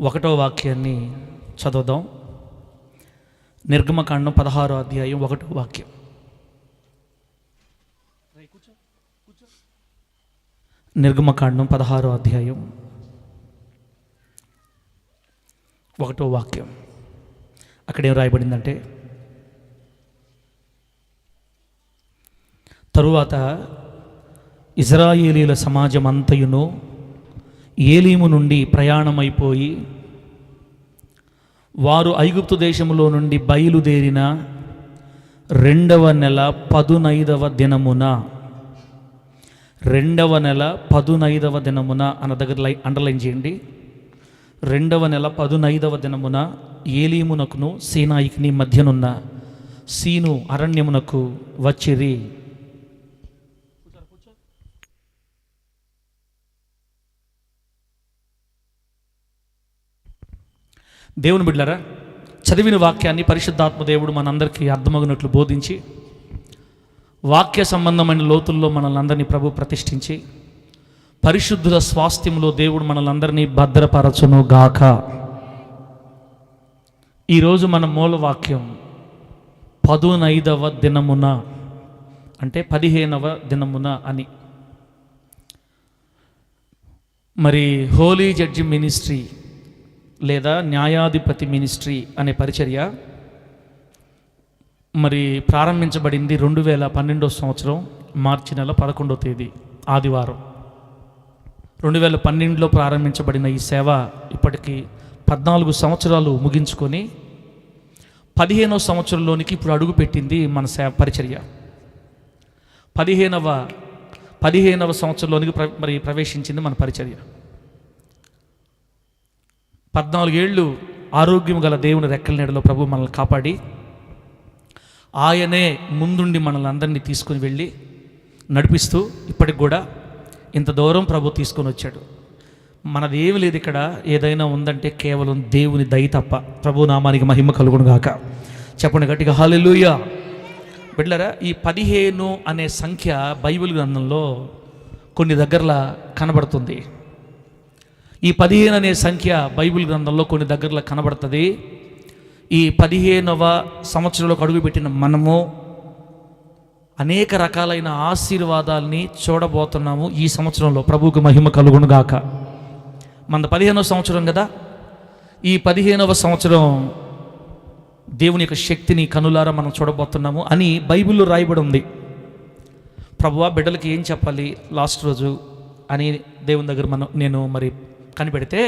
ఒకటో వాక్యాన్ని చదువుదాం. నిర్గమకాండం 16వ అధ్యాయం 1వ వాక్యం. నిర్గమకాండం 16వ అధ్యాయం 1వ వాక్యం. అక్కడేం రాయబడిందంటే, తరువాత ఇజ్రాయేలీల సమాజం అంతయును ఏలీము నుండి ప్రయాణమైపోయి వారు ఐగుప్తు దేశములో నుండి బయలుదేరిన 2వ నెల 15వ దినమున, 2వ నెల 15వ దినమున అన్న దగ్గర అండర్లైన్ చేయండి. 2వ నెల 15వ దినమున ఏలీమునకును సీనాయికి మధ్యనున్న సీను అరణ్యమునకు వచ్చిరి. దేవుని బిడ్డలారా, చదివిన వాక్యాన్ని పరిశుద్ధాత్మ దేవుడు మనందరికీ అర్థమగినట్లు బోధించి, వాక్య సంబంధమైన లోతుల్లో మనల్ని అందరినీ ప్రభు ప్రతిష్ఠించి, పరిశుద్ధుల స్వాస్థ్యంలో దేవుడు మనల్ని భద్రపరచును గాక. ఈరోజు మన మూల వాక్యం 15వ దినమున, అంటే 15వ దినమున అని. మరి హోలీ జడ్జి మినిస్ట్రీ లేదా న్యాయాధిపతి మినిస్ట్రీ అనే పరిచర్య మరి ప్రారంభించబడింది 2012వ సంవత్సరం మార్చి నెల 11వ తేదీ ఆదివారం. 2012లో ప్రారంభించబడిన ఈ సేవ ఇప్పటికీ 14 సంవత్సరాలు ముగించుకొని 15వ సంవత్సరంలోనికి ఇప్పుడు అడుగుపెట్టింది మన పరిచర్య. 15వ సంవత్సరంలోనికి మరి ప్రవేశించింది మన పరిచర్య. 14 ఏళ్ళు ఆరోగ్యం గల దేవుని రెక్కల నీడలో ప్రభు మనల్ని కాపాడి, ఆయనే ముందుండి మనల్ని అందరినీ తీసుకుని వెళ్ళి నడిపిస్తూ ఇప్పటికి కూడా ఇంత దూరం ప్రభు తీసుకొని వచ్చాడు. మనది ఏమి లేదు ఇక్కడ. ఏదైనా ఉందంటే కేవలం దేవుని దయ తప్ప. ప్రభు నామానికి మహిమ కలుగును గాక. చెప్పండి గట్టిగా హల్లెలూయా. బిడ్డలారా, ఈ 15 అనే సంఖ్య బైబిల్ గ్రంథంలో కొన్ని దగ్గరలా కనబడుతుంది. ఈ 15 అనే సంఖ్య బైబిల్ గ్రంథంలో కొన్ని దగ్గరలో కనబడుతుంది. ఈ 15వ సంవత్సరంలోకి అడుగుపెట్టిన మనము అనేక రకాలైన ఆశీర్వాదాల్ని చూడబోతున్నాము ఈ సంవత్సరంలో. ప్రభువుకు మహిమ కలుగును గాక. మన 15వ సంవత్సరం కదా. ఈ 15వ సంవత్సరం దేవుని యొక్క శక్తిని కనులారా మనం చూడబోతున్నాము అని బైబిల్లో రాయబడి ఉంది. ప్రభువా, బిడ్డలకి ఏం చెప్పాలి లాస్ట్ రోజు అని దేవుని దగ్గర నేను మరి కనిపెడితే,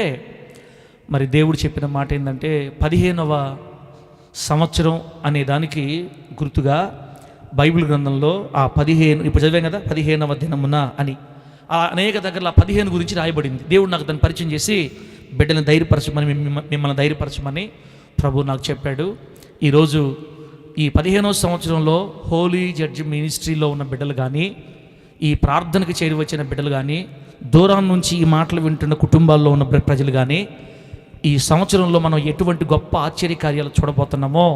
మరి దేవుడు చెప్పిన మాట ఏంటంటే 15వ సంవత్సరం అనే దానికి గుర్తుగా బైబిల్ గ్రంథంలో ఆ 15 ఇప్పుడు చదివాం కదా, 15వ దినమున అని ఆ అనేక దగ్గర 15 గురించి రాయబడింది. దేవుడు నాకు దాన్ని పరిచయం చేసి బిడ్డలను ధైర్యపరచమని, మిమ్మల్ని ధైర్యపరచమని ప్రభు నాకు చెప్పాడు. ఈరోజు ఈ 15వ సంవత్సరంలో హోలీ జడ్జి మినిస్ట్రీలో ఉన్న బిడ్డలు కానీ, ఈ ప్రార్థనకి చేరి వచ్చిన బిడ్డలు కానీ, దూరం నుంచి ఈ మాటలు వింటున్న కుటుంబాల్లో ఉన్న ప్రజలు కానీ, ఈ సంవత్సరంలో మనం ఎటువంటి గొప్ప ఆశ్చర్యకార్యాలు చూడబోతున్నామో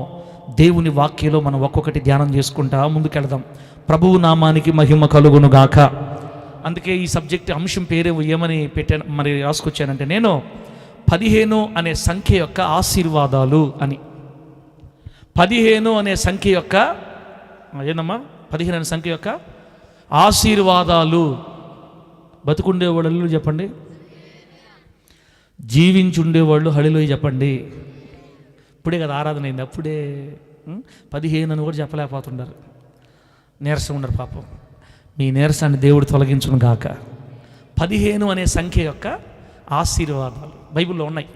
దేవుని వాక్యంలో మనం ఒక్కొక్కటి ధ్యానం చేసుకుంటా ముందుకెళ్దాం. ప్రభువు నామానికి మహిమ కలుగును గాక. అందుకే ఈ సబ్జెక్ట్ అంశం పేరు ఏమని పెట్టాను, మరి రాసుకొచ్చానంటే నేను 15 అనే సంఖ్య యొక్క ఆశీర్వాదాలు అని. 15 అనే సంఖ్య యొక్క ఏందమ్మా, 15 అనే సంఖ్య యొక్క ఆశీర్వాదాలు. బతుకుండేవాళ్ళు చెప్పండి, జీవించుండేవాళ్ళు హళిలో చెప్పండి. ఇప్పుడే కదా ఆరాధన అయింది, అప్పుడే 15 అని కూడా చెప్పలేకపోతున్నారు. నీరసం ఉండరు పాపం. మీ నీరసాన్ని దేవుడు తొలగించును గాక. 15 అనే సంఖ్య యొక్క ఆశీర్వాదాలు బైబిల్లో ఉన్నాయి.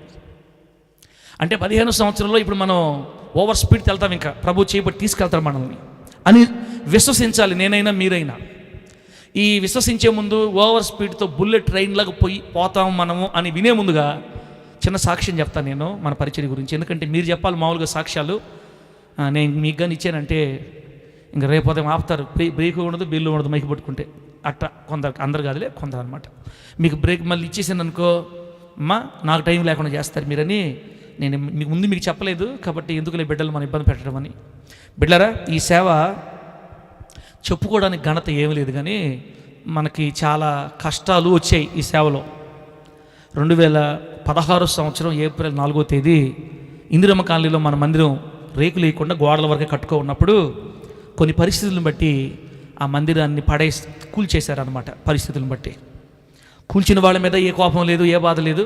అంటే 15వ సంవత్సరంలో ఇప్పుడు మనం ఓవర్ స్పీడ్కి వెళ్తాం, ఇంకా ప్రభు చేయబట్టి తీసుకెళ్తారు మనల్ని అని విశ్వసించాలి. నేనైనా మీరైనా ఈ విశ్వసించే ముందు ఓవర్ స్పీడ్తో బుల్లెట్ ట్రైన్లాగా పోతాం మనము అని వినే ముందుగా చిన్న సాక్ష్యం చెప్తాను నేను మన పరిచయం గురించి. ఎందుకంటే మీరు చెప్పాలి మామూలుగా సాక్ష్యాలు. నేను మీకు కానీ ఇచ్చానంటే ఇంకా రేపోతే ఆపుతారు. బ్రేక్ ఉండదు, బిల్లు ఉండదు మైకి పట్టుకుంటే. అట్లా కొందరు, అందరు కాదులే కొందరు అనమాట. మీకు బ్రేక్ మళ్ళీ ఇచ్చేసాను అనుకో, అమ్మా నాకు టైం లేకుండా చేస్తారు మీరని నేను మీకు చెప్పలేదు. కాబట్టి ఎందుకులే బిడ్డలు మనం ఇబ్బంది పెట్టడం అని. బిడ్డలారా, ఈ సేవ చెప్పుకోవడానికి ఘనత ఏమీ లేదు, కానీ మనకి చాలా కష్టాలు వచ్చాయి ఈ సేవలో. 2016 సంవత్సరం ఏప్రిల్ 4వ తేదీ ఇందిరమ్మ కాలనీలో మన మందిరం రేకులు లేకుండా గోడల వరకే కట్టుకో ఉన్నప్పుడు కొన్ని పరిస్థితులను బట్టి ఆ మందిరాన్ని కూల్చేశారనమాట. పరిస్థితులను బట్టి కూల్చిన వాళ్ళ మీద ఏ కోపం లేదు, ఏ బాధ లేదు.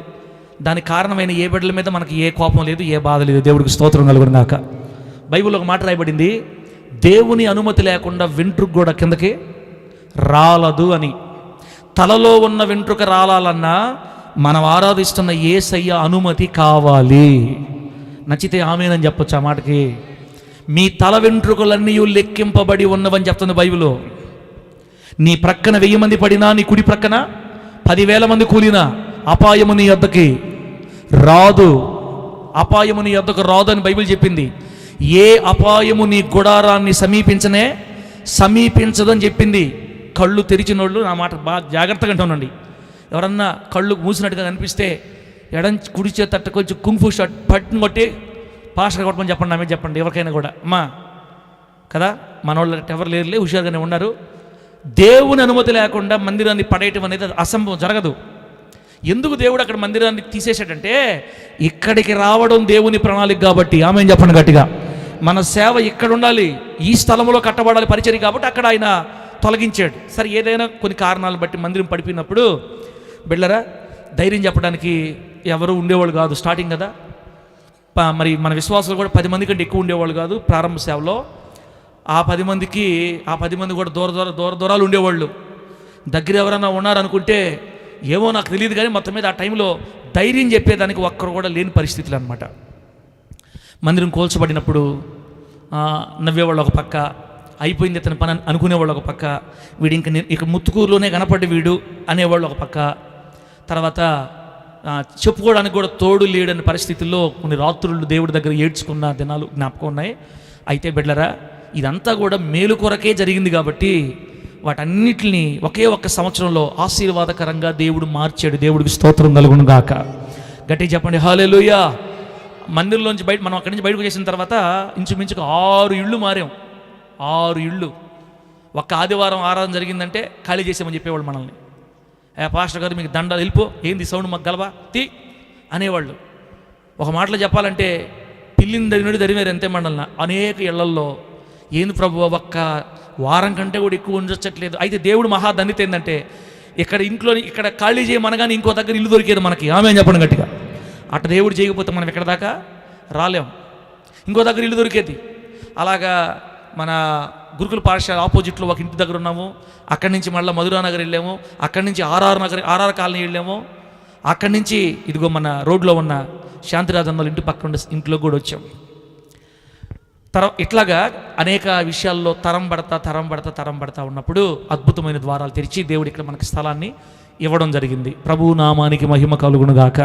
దానికి కారణమైన ఏ బిడ్డల మీద మనకి ఏ కోపం లేదు, ఏ బాధ లేదు. దేవుడికి స్తోత్రం కలుగును గాక. బైబిల్లో ఒక మాట రాయబడింది, దేవుని అనుమతి లేకుండా వెంట్రుక కూడా కిందకి రాలదు అని. తలలో ఉన్న వెంట్రుక రాలాలన్నా మనం ఆరాధిస్తున్న యేసయ్య అనుమతి కావాలి. నచ్చితే ఆమేనని చెప్పొచ్చు ఆ మాటకి. మీ తల వెంట్రుకలన్నీ లెక్కింపబడి ఉన్నవని చెప్తుంది బైబిల్లో. నీ ప్రక్కన 1000 మంది పడినా, నీ కుడి ప్రక్కన 10,000 మంది కూలినా అపాయము నీ యొద్దకి రాదు. అపాయము నీ యొద్దకు రాదు అని బైబిల్ చెప్పింది. ఏ అపాయము నీ గుడారాన్ని సమీపించదు అని చెప్పింది. కళ్ళు తెరిచినోళ్ళు నా మాట బాగా జాగ్రత్తగా ఉండండి. ఎవరన్నా కళ్ళు మూసినట్టుగా కనిపిస్తే కుడి చేత తట్ట కొంచెం కుంఫు షాట్ పట్టును కొట్టి పాస్టర్ కొట్టమని చెప్పండి. ఆమె చెప్పండి ఎవరికైనా కూడా. అమ్మా కదా, మన వాళ్ళు ఎవరు లేరులే, హుషారుగానే ఉన్నారు. దేవుని అనుమతి లేకుండా మందిరాన్ని పడేయటం అనేది అసంభవం, జరగదు. ఎందుకు దేవుడు అక్కడ మందిరాన్ని తీసేశాడంటే ఇక్కడికి రావడం దేవుని ప్రణాళిక కాబట్టి. ఆమె చెప్పండి గట్టిగా. మన సేవ ఇక్కడ ఉండాలి, ఈ స్థలంలో కట్టబడాలి పరిచర్య కాబట్టి అక్కడ ఆయన తొలగించాడు. సరే, ఏదైనా కొన్ని కారణాలు బట్టి మందిరం పడిపోయినప్పుడు బిళ్ళరా ధైర్యం చెప్పడానికి ఎవరు ఉండేవాళ్ళు కాదు. స్టార్టింగ్ కదా, మరి మన విశ్వాసాలు కూడా 10 మంది కంటే ఎక్కువ ఉండేవాళ్ళు కాదు ప్రారంభ సేవలో. ఆ 10 మంది కూడా దూరాలు ఉండేవాళ్ళు. దగ్గర ఎవరైనా ఉన్నారనుకుంటే ఏమో నాకు తెలియదు, కానీ మొత్తం మీద ఆ టైంలో ధైర్యం చెప్పేదానికి ఒక్కరు కూడా లేని పరిస్థితులు అనమాట. మందిరం కోల్చబడినప్పుడు నవ్వేవాళ్ళు ఒక పక్క, అయిపోయింది ఇతని పని అనుకునేవాళ్ళు ఒక పక్క, వీడు ఇక ముత్తుకూరులోనే కనపడ్డ వీడు అనేవాళ్ళు ఒక పక్క. తర్వాత చెప్పుకోవడానికి కూడా తోడు లేడని పరిస్థితుల్లో కొన్ని రాత్రులు దేవుడి దగ్గర ఏడ్చుకున్న దినాలు జ్ఞాపకం ఉన్నాయి. అయితే బిడ్డలారా, ఇదంతా కూడా మేలు కొరకే జరిగింది కాబట్టి వాటన్నిటిని ఒకే ఒక్క సంవత్సరంలో ఆశీర్వాదకరంగా దేవుడు మార్చాడు. దేవుడికి స్తోత్రం కలుగును గాక. గట్టిగా చెప్పండి హల్లెలూయా. మందిరంలోంచి మనం అక్కడి నుంచి బయటకు చేసిన తర్వాత ఇంచుమించుకు 6 ఇళ్ళు మారాం. 6 ఇళ్ళు. ఒక్క ఆదివారం ఆరాధన జరిగిందంటే ఖాళీ చేసామని చెప్పేవాళ్ళు మనల్ని. పాస్టర్ గారు మీకు దండాలు వెళ్ళిపో, ఏంది సౌండ్ మాకు గలవా తీ అనేవాళ్ళు. ఒక మాటలో చెప్పాలంటే పిల్లిని దరివారు అంతే మనల్ని. అనేక ఇళ్లల్లో ఏంది ప్రభు ఒక్క వారం కంటే కూడా ఎక్కువ ఉండొచ్చట్లేదు. అయితే దేవుడు మహాధన్యత ఏంటంటే ఇక్కడ ఖాళీ చేయమనగానే ఇంకో దగ్గర ఇల్లు దొరికేది మనకి. ఆమె చెప్పండి గట్టిగా. అట్ట దేవుడు చేయకపోతే మనం ఎక్కడ దాకా రాలేం. ఇంకో దగ్గర ఇల్లు దొరికేది. అలాగా మన గురుకుల పాఠశాల ఆపోజిట్లో ఒక ఇంటి దగ్గర ఉన్నాము. అక్కడి నుంచి మళ్ళీ మధురానగర్ వెళ్ళాము. అక్కడి నుంచి ఆర్ఆర్ కాలనీ వెళ్ళాము. అక్కడి నుంచి ఇదిగో మన రోడ్లో ఉన్న శాంతిరాజన్ వాళ్ళ ఇంటి పక్కన ఇంట్లో కూడా వచ్చాము. ఇట్లాగా అనేక విషయాల్లో తరం పడతా ఉన్నప్పుడు అద్భుతమైన ద్వారాలు తెరిచి దేవుడు ఇక్కడ మనకి స్థలాన్ని ఇవ్వడం జరిగింది. ప్రభు నామానికి మహిమ కలుగును గాక.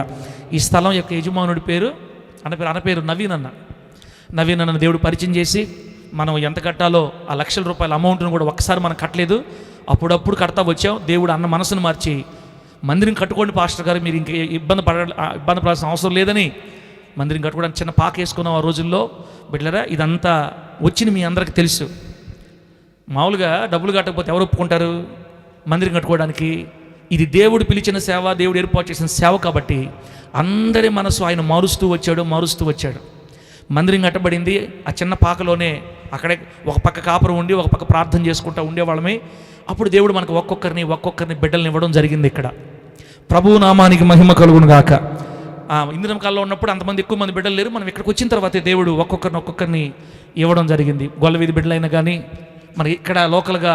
ఈ స్థలం యొక్క యజమానుడి పేరు అన్న పేరు నవీన్ అన్న దేవుడు పరిచయం చేసి మనం ఎంత కట్టాలో ఆ ₹1,00,000 అమౌంట్ను కూడా ఒక్కసారి మనం కట్టలేదు, అప్పుడప్పుడు కడతా వచ్చాం. దేవుడు అన్న మనసును మార్చి మందిరం కట్టుకోండి పాస్టర్ గారు, మీరు ఇంక ఇబ్బంది పడాల్సిన అవసరం లేదని మందిరం కట్టుకోవడానికి చిన్న పాక వేసుకున్నాం ఆ రోజుల్లో. బిడ్డలారా, ఇదంతా వచ్చింది మీ అందరికీ తెలుసు. మామూలుగా డబ్బులు కట్టకపోతే ఎవరు ఒప్పుకుంటారు మందిరం కట్టుకోవడానికి? ఇది దేవుడు పిలిచిన సేవ, దేవుడు ఏర్పాటు చేసిన సేవ కాబట్టి అందరి మనసు ఆయన మారుస్తూ వచ్చాడు. మందిరం కట్టబడింది. ఆ చిన్న పాకలోనే అక్కడే ఒక పక్క కాపురం ఉండి ఒక పక్క ప్రార్థన చేసుకుంటూ ఉండేవాళ్ళమే. అప్పుడు దేవుడు మనకు ఒక్కొక్కరిని బిడ్డల్ని ఇవ్వడం జరిగింది. ఇక్కడ ప్రభు నామానికి మహిమ కలుగును గాక. ఇందిరం కాలంలో ఉన్నప్పుడు అంతమంది ఎక్కువ మంది బిడ్డలు లేరు. మనం ఇక్కడికి వచ్చిన తర్వాతే దేవుడు ఒక్కొక్కరిని ఇవ్వడం జరిగింది. గొల్లవీధి బిడ్డలైనా కానీ, మరి ఇక్కడ లోకల్గా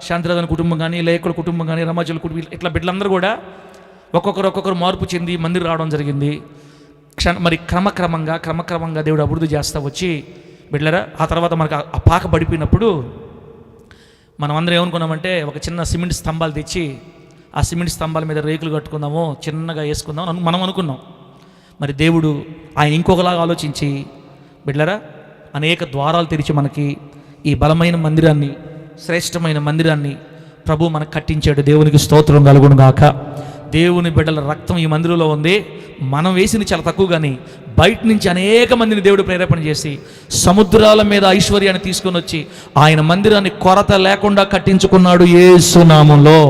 శాంతిరాజన్ కుటుంబం కానీ, లేకుల కుటుంబం కానీ, రమాజుల కుటుంబం, ఇట్లా బిడ్డలందరూ కూడా ఒక్కొక్కరు మార్పు చెంది మందిరం రావడం జరిగింది. మరి క్రమక్రమంగా దేవుడు అభివృద్ధి చేస్తూ వచ్చి బిడ్డలారా, ఆ తర్వాత మనకు ఆ పాక పడిపోయినప్పుడు మనం అందరం ఏమనుకున్నామంటే ఒక చిన్న సిమెంట్ స్తంభాలు తెచ్చి ఆ సిమెంట్ స్తంభాల మీద రేకులు కట్టుకుందాము, చిన్నగా వేసుకుందాం మనం అనుకున్నాం. మరి దేవుడు ఆయన ఇంకొకలాగా ఆలోచించి బిడ్డలారా అనేక ద్వారాలు తెరిచి మనకి ఈ బలమైన మందిరాన్ని, శ్రేష్టమైన మందిరాన్ని ప్రభు మనకు కట్టించాడు. దేవునికి స్తోత్రం కలుగును గాక. దేవుని బిడ్డల రక్తం ఈ మందిరంలో ఉంది. మనం వేసింది చాలా తక్కువ, కానీ బయట నుంచి అనేక మందిని దేవుడు ప్రేరేపణ చేసి సముద్రాల మీద ఐశ్వర్యాన్ని తీసుకొని వచ్చి ఆయన మందిరాన్ని కొరత లేకుండా కట్టించుకున్నాడు యేసు నామములో.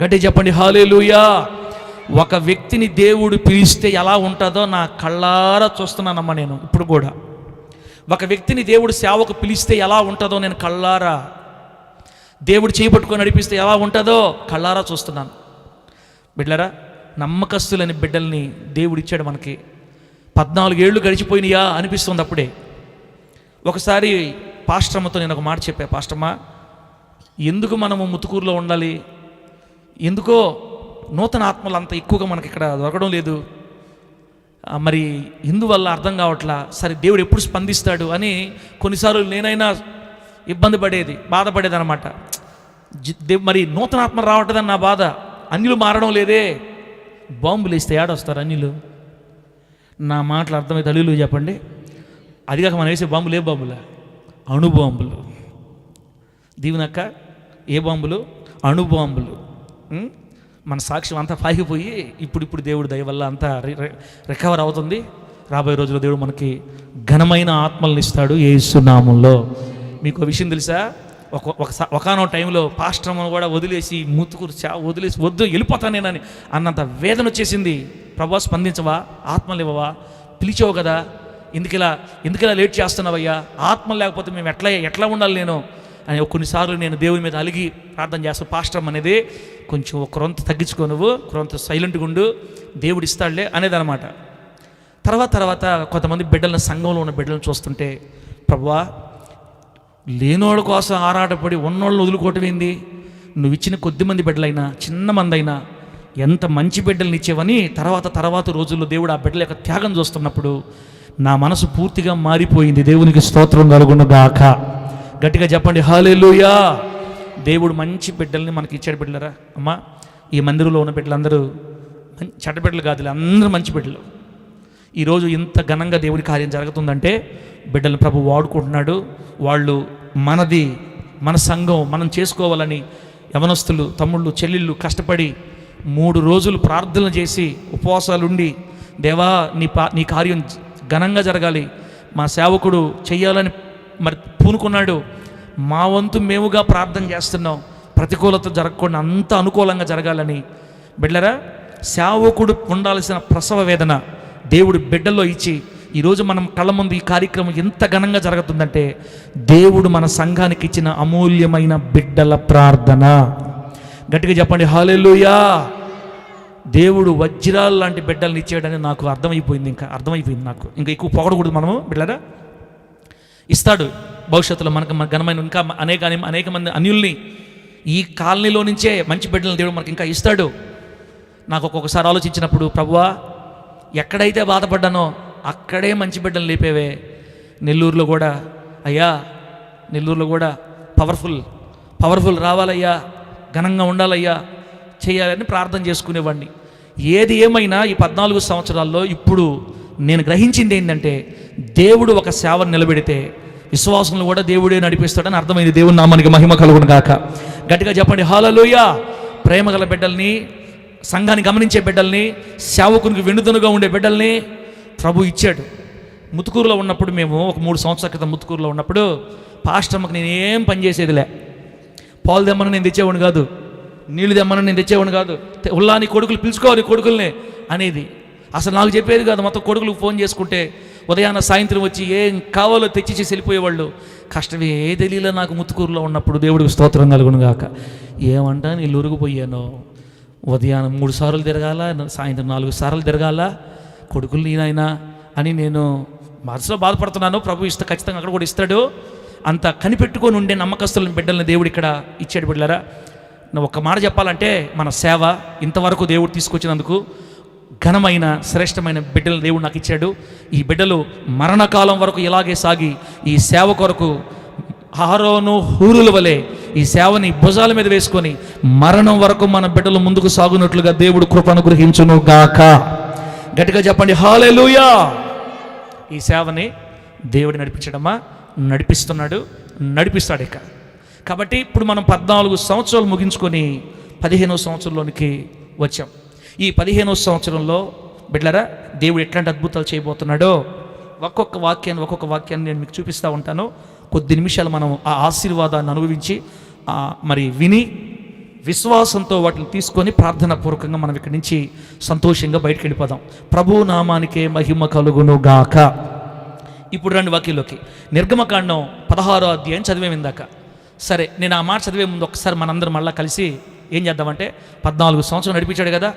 గట్టిగా చెప్పండి హల్లెలూయా. ఒక వ్యక్తిని దేవుడు పిలిస్తే ఎలా ఉంటుందో నా కళ్ళారా చూస్తున్నానమ్మా. నేను ఇప్పుడు కూడా ఒక వ్యక్తిని దేవుడు సేవకు పిలిస్తే ఎలా ఉంటుందో నేను కళ్ళారా, దేవుడు చేపట్టుకొని నడిపిస్తే ఎలా ఉంటుందో కళ్ళారా చూస్తున్నాను. బిడ్డలారా, నమ్మకస్తులని బిడ్డల్ని దేవుడు ఇచ్చాడు మనకి. 14 ఏళ్ళు గడిచిపోయినాయా అనిపిస్తుంది అప్పుడే. ఒకసారి పాస్టమ్మతో నేను ఒక మాట చెప్పా, పాస్టమ్మ ఎందుకు మనము ముతుకూరులో ఉండాలి, ఎందుకో నూతన ఆత్మలు అంత ఎక్కువగా మనకి ఇక్కడ దొరకడం లేదు, మరి ఎందువల్ల అర్థం కావట్లా, సరే దేవుడు ఎప్పుడు స్పందిస్తాడు అని కొన్నిసార్లు నేనైనా ఇబ్బంది పడేది, బాధపడేది అనమాట. మరి నూతన ఆత్మ రావట్లేదని నా బాధ. అన్యులు మారడం లేదే, బాంబులు వేస్తే ఏడొస్తారు అన్యులు? నా మాటలు అర్థమైతే అల్లులు చెప్పండి. అదిగాక మనం వేసే బాంబులు ఏ బాంబులా? అణుబాంబులు. దీవెనక్క ఏ బాంబులు? అణుబాంబులు. మన సాక్ష్యం అంతా పాగిపోయి ఇప్పుడు దేవుడు దయ వల్ల అంతా రికవర్ అవుతుంది. రాబోయే రోజుల్లో దేవుడు మనకి ఘనమైన ఆత్మలను ఇస్తాడు యేసు నామములో. మీకు విషయం తెలుసా, ఒకనో టైంలో పాస్టర్ను కూడా వదిలేసి వదిలేసి వద్దు వెళ్ళిపోతాను నేనని అన్నంత వేదన వచ్చేసింది. ప్రభా స్పందించవా, ఆత్మలు ఇవ్వవా, పిలిచావు కదా, ఎందుకిలా లేట్ చేస్తున్నావయ్యా, ఆత్మ లేకపోతే మేము ఎట్లా ఉండాలి నేను అని కొన్నిసార్లు నేను దేవుని మీద అలిగి ప్రార్థన చేస్తాను. పాస్టర్ అనేది కొంచెం ఒక రొంత తగ్గించుకో, నువ్వు కొంత సైలెంట్గా ఉండు, దేవుడు ఇస్తాడులే అనేది అనమాట. తర్వాత కొంతమంది బిడ్డలను, సంఘంలో ఉన్న బిడ్డలను చూస్తుంటే, ప్రభువా లేనోళ్ళ కోసం ఆరాటపడి ఉన్నోళ్ళని వదులుకోవటం ఏంది, నువ్వు ఇచ్చిన కొద్దిమంది బిడ్డలైనా చిన్న మంది అయినా ఎంత మంచి బిడ్డలను ఇచ్చేవని తర్వాత రోజుల్లో దేవుడు ఆ బిడ్డల యొక్క త్యాగం చూస్తున్నప్పుడు నా మనసు పూర్తిగా మారిపోయింది. దేవునికి స్తోత్రం కలుగునుగాక. గట్టిగా చెప్పండి హల్లెలూయా. దేవుడు మంచి బిడ్డల్ని మనకి ఇచ్చాడు. బిడ్డలరా అమ్మా, ఈ మందిరంలో ఉన్న బిడ్డలందరూ చెడ్డ బిడ్డలు కాదు, అందరూ మంచి బిడ్డలు. ఈరోజు ఇంత ఘనంగా దేవుడి కార్యం జరుగుతుందంటే బిడ్డలను ప్రభు వాడుకుంటున్నాడు. వాళ్ళు మన సంఘం మనం చేసుకోవాలని యవనస్తులు, తమ్ముళ్ళు, చెల్లెళ్ళు కష్టపడి 3 రోజులు ప్రార్థనలు చేసి ఉపవాసాలుండి, దేవా నీ కార్యం ఘనంగా జరగాలి, మా సేవకుడు చెయ్యాలని మరి పూనుకున్నాడు, మా వంతు మేముగా ప్రార్థన చేస్తున్నాం, ప్రతికూలత జరగకుండా అంత అనుకూలంగా జరగాలని. బిడ్డలరా, సేవకుడు ఉండాల్సిన ప్రసవ వేదన దేవుడు బిడ్డల్లో ఇచ్చి ఈరోజు మనం కళ్ళ ముందు ఈ కార్యక్రమం ఎంత ఘనంగా జరుగుతుందంటే దేవుడు మన సంఘానికి ఇచ్చిన అమూల్యమైన బిడ్డల ప్రార్థన. గట్టిగా చెప్పండి హల్లెలూయా. దేవుడు వజ్రాలు లాంటి బిడ్డల్ని ఇచ్చాడని నాకు అర్థమైపోయింది. నాకు ఇంకా ఎక్కువ పొగడకూడదు మనము. బిడ్డలరా, ఇస్తాడు భవిష్యత్తులో మనకు ఘనమైన ఇంకా అనేక మంది అన్యుల్ని ఈ కాలనీలో నుంచే మంచి బిడ్డలను దేవుడు మనకి ఇంకా ఇస్తాడు. నాకు ఒక్కొక్కసారి ఆలోచించినప్పుడు, ప్రభువా ఎక్కడైతే బాధపడ్డానో అక్కడే మంచి బిడ్డలు లేపేవే. నెల్లూరులో కూడా పవర్ఫుల్ రావాలయ్యా, ఘనంగా ఉండాలయ్యా, చేయాలని ప్రార్థన చేసుకునేవాడిని. ఏది ఏమైనా ఈ 14 సంవత్సరాల్లో ఇప్పుడు నేను గ్రహించింది ఏంటంటే, దేవుడు ఒక సేవను నిలబెడితే విశ్వాసంలో కూడా దేవుడే నడిపిస్తాడని అర్థమైంది. దేవుని నామానికి మహిమ కలుగును గాక. గట్టిగా చెప్పండి హల్లెలూయా. ప్రేమగల బిడ్డల్ని, సంఘాన్ని గమనించే బిడ్డల్ని, సేవకునికి వెన్నుదన్నుగా ఉండే బిడ్డల్ని ప్రభు ఇచ్చాడు. ముతుకూరులో ఉన్నప్పుడు మేము ఒక 3 సంవత్సరాల క్రితం ముతుకూరులో ఉన్నప్పుడు పాస్టర్కి నేను ఏం పని చేసేదిలే. పాలు తెమ్మని నేను తెచ్చేవాడిని కాదు, నీళ్ళు తెమ్మని నేను తెచ్చేవాడిని కాదు. నీ కొడుకులు పిలుచుకోవాలి కొడుకుల్ని అనేది అసలు నాకు చెప్పేది కాదు. మొత్తం కొడుకులకు ఫోన్ చేసుకుంటే ఉదయాన్న సాయంత్రం వచ్చి ఏం కావాలో తెచ్చిచేసి వెళ్ళిపోయేవాళ్ళు. కష్టమే తెలియలే నాకు ముతుకూరులో ఉన్నప్పుడు. దేవుడికి స్తోత్రం కలుగును గాక. ఏమంటా నేను ఉరిగిపోయాను. ఉదయాన్నం 3 సార్లు తిరగాల, సాయంత్రం 4 సార్లు తిరగాల, కొడుకులు నేనైనా అని నేను మనసులో బాధపడుతున్నాను. ప్రభు ఖచ్చితంగా అక్కడ కూడా ఇస్తాడు. అంత కనిపెట్టుకొని ఉండే నమ్మకస్తులను బిడ్డలను దేవుడు ఇక్కడ ఇచ్చాడు. బిడ్డలారా, ఒక్క మాట చెప్పాలంటే మన సేవ ఇంతవరకు దేవుడు తీసుకొచ్చినందుకు ఘనమైన శ్రేష్టమైన బిడ్డలు దేవుడు నాకు ఇచ్చాడు. ఈ బిడ్డలు మరణకాలం వరకు ఇలాగే సాగి ఈ సేవ కొరకు అహరోను హూరుల వలె ఈ సేవని భుజాల మీద వేసుకొని మరణం వరకు మన బిడ్డలు ముందుకు సాగునట్లుగా దేవుడు కృప అనుగ్రహించును గాక. గట్టిగా చెప్పండి హల్లెలూయా. ఈ సేవని దేవుడు నడిపిస్తున్నాడు, నడిపిస్తాడు ఇక. కాబట్టి ఇప్పుడు మనం 14 సంవత్సరాలు ముగించుకొని 15వ సంవత్సరంలోనికి వచ్చాం. ఈ 15వ సంవత్సరంలో బిడ్డలారా, దేవుడు ఎట్లాంటి అద్భుతాలు చేయబోతున్నాడో ఒక్కొక్క వాక్యాన్ని నేను మీకు చూపిస్తూ ఉంటాను. కొద్ది నిమిషాలు మనం ఆ ఆశీర్వాదాన్ని అనుభవించి మరి విని విశ్వాసంతో వాటిని తీసుకొని ప్రార్థన పూర్వకంగా మనం ఇక్కడి నుంచి సంతోషంగా బయటికి వెళ్ళిపోదాం. ప్రభు నామానికే మహిమ కలుగును గాక. ఇప్పుడు రండి వాక్యంలోకి. నిర్గమకాండం 16వ అధ్యాయం చదివే ఇందాక. సరే, నేను ఆ మాట చదివే ముందు ఒకసారి మనందరం మళ్ళీ కలిసి ఏం చేద్దామంటే, 14 సంవత్సరాలు నడిపించాడు కదా,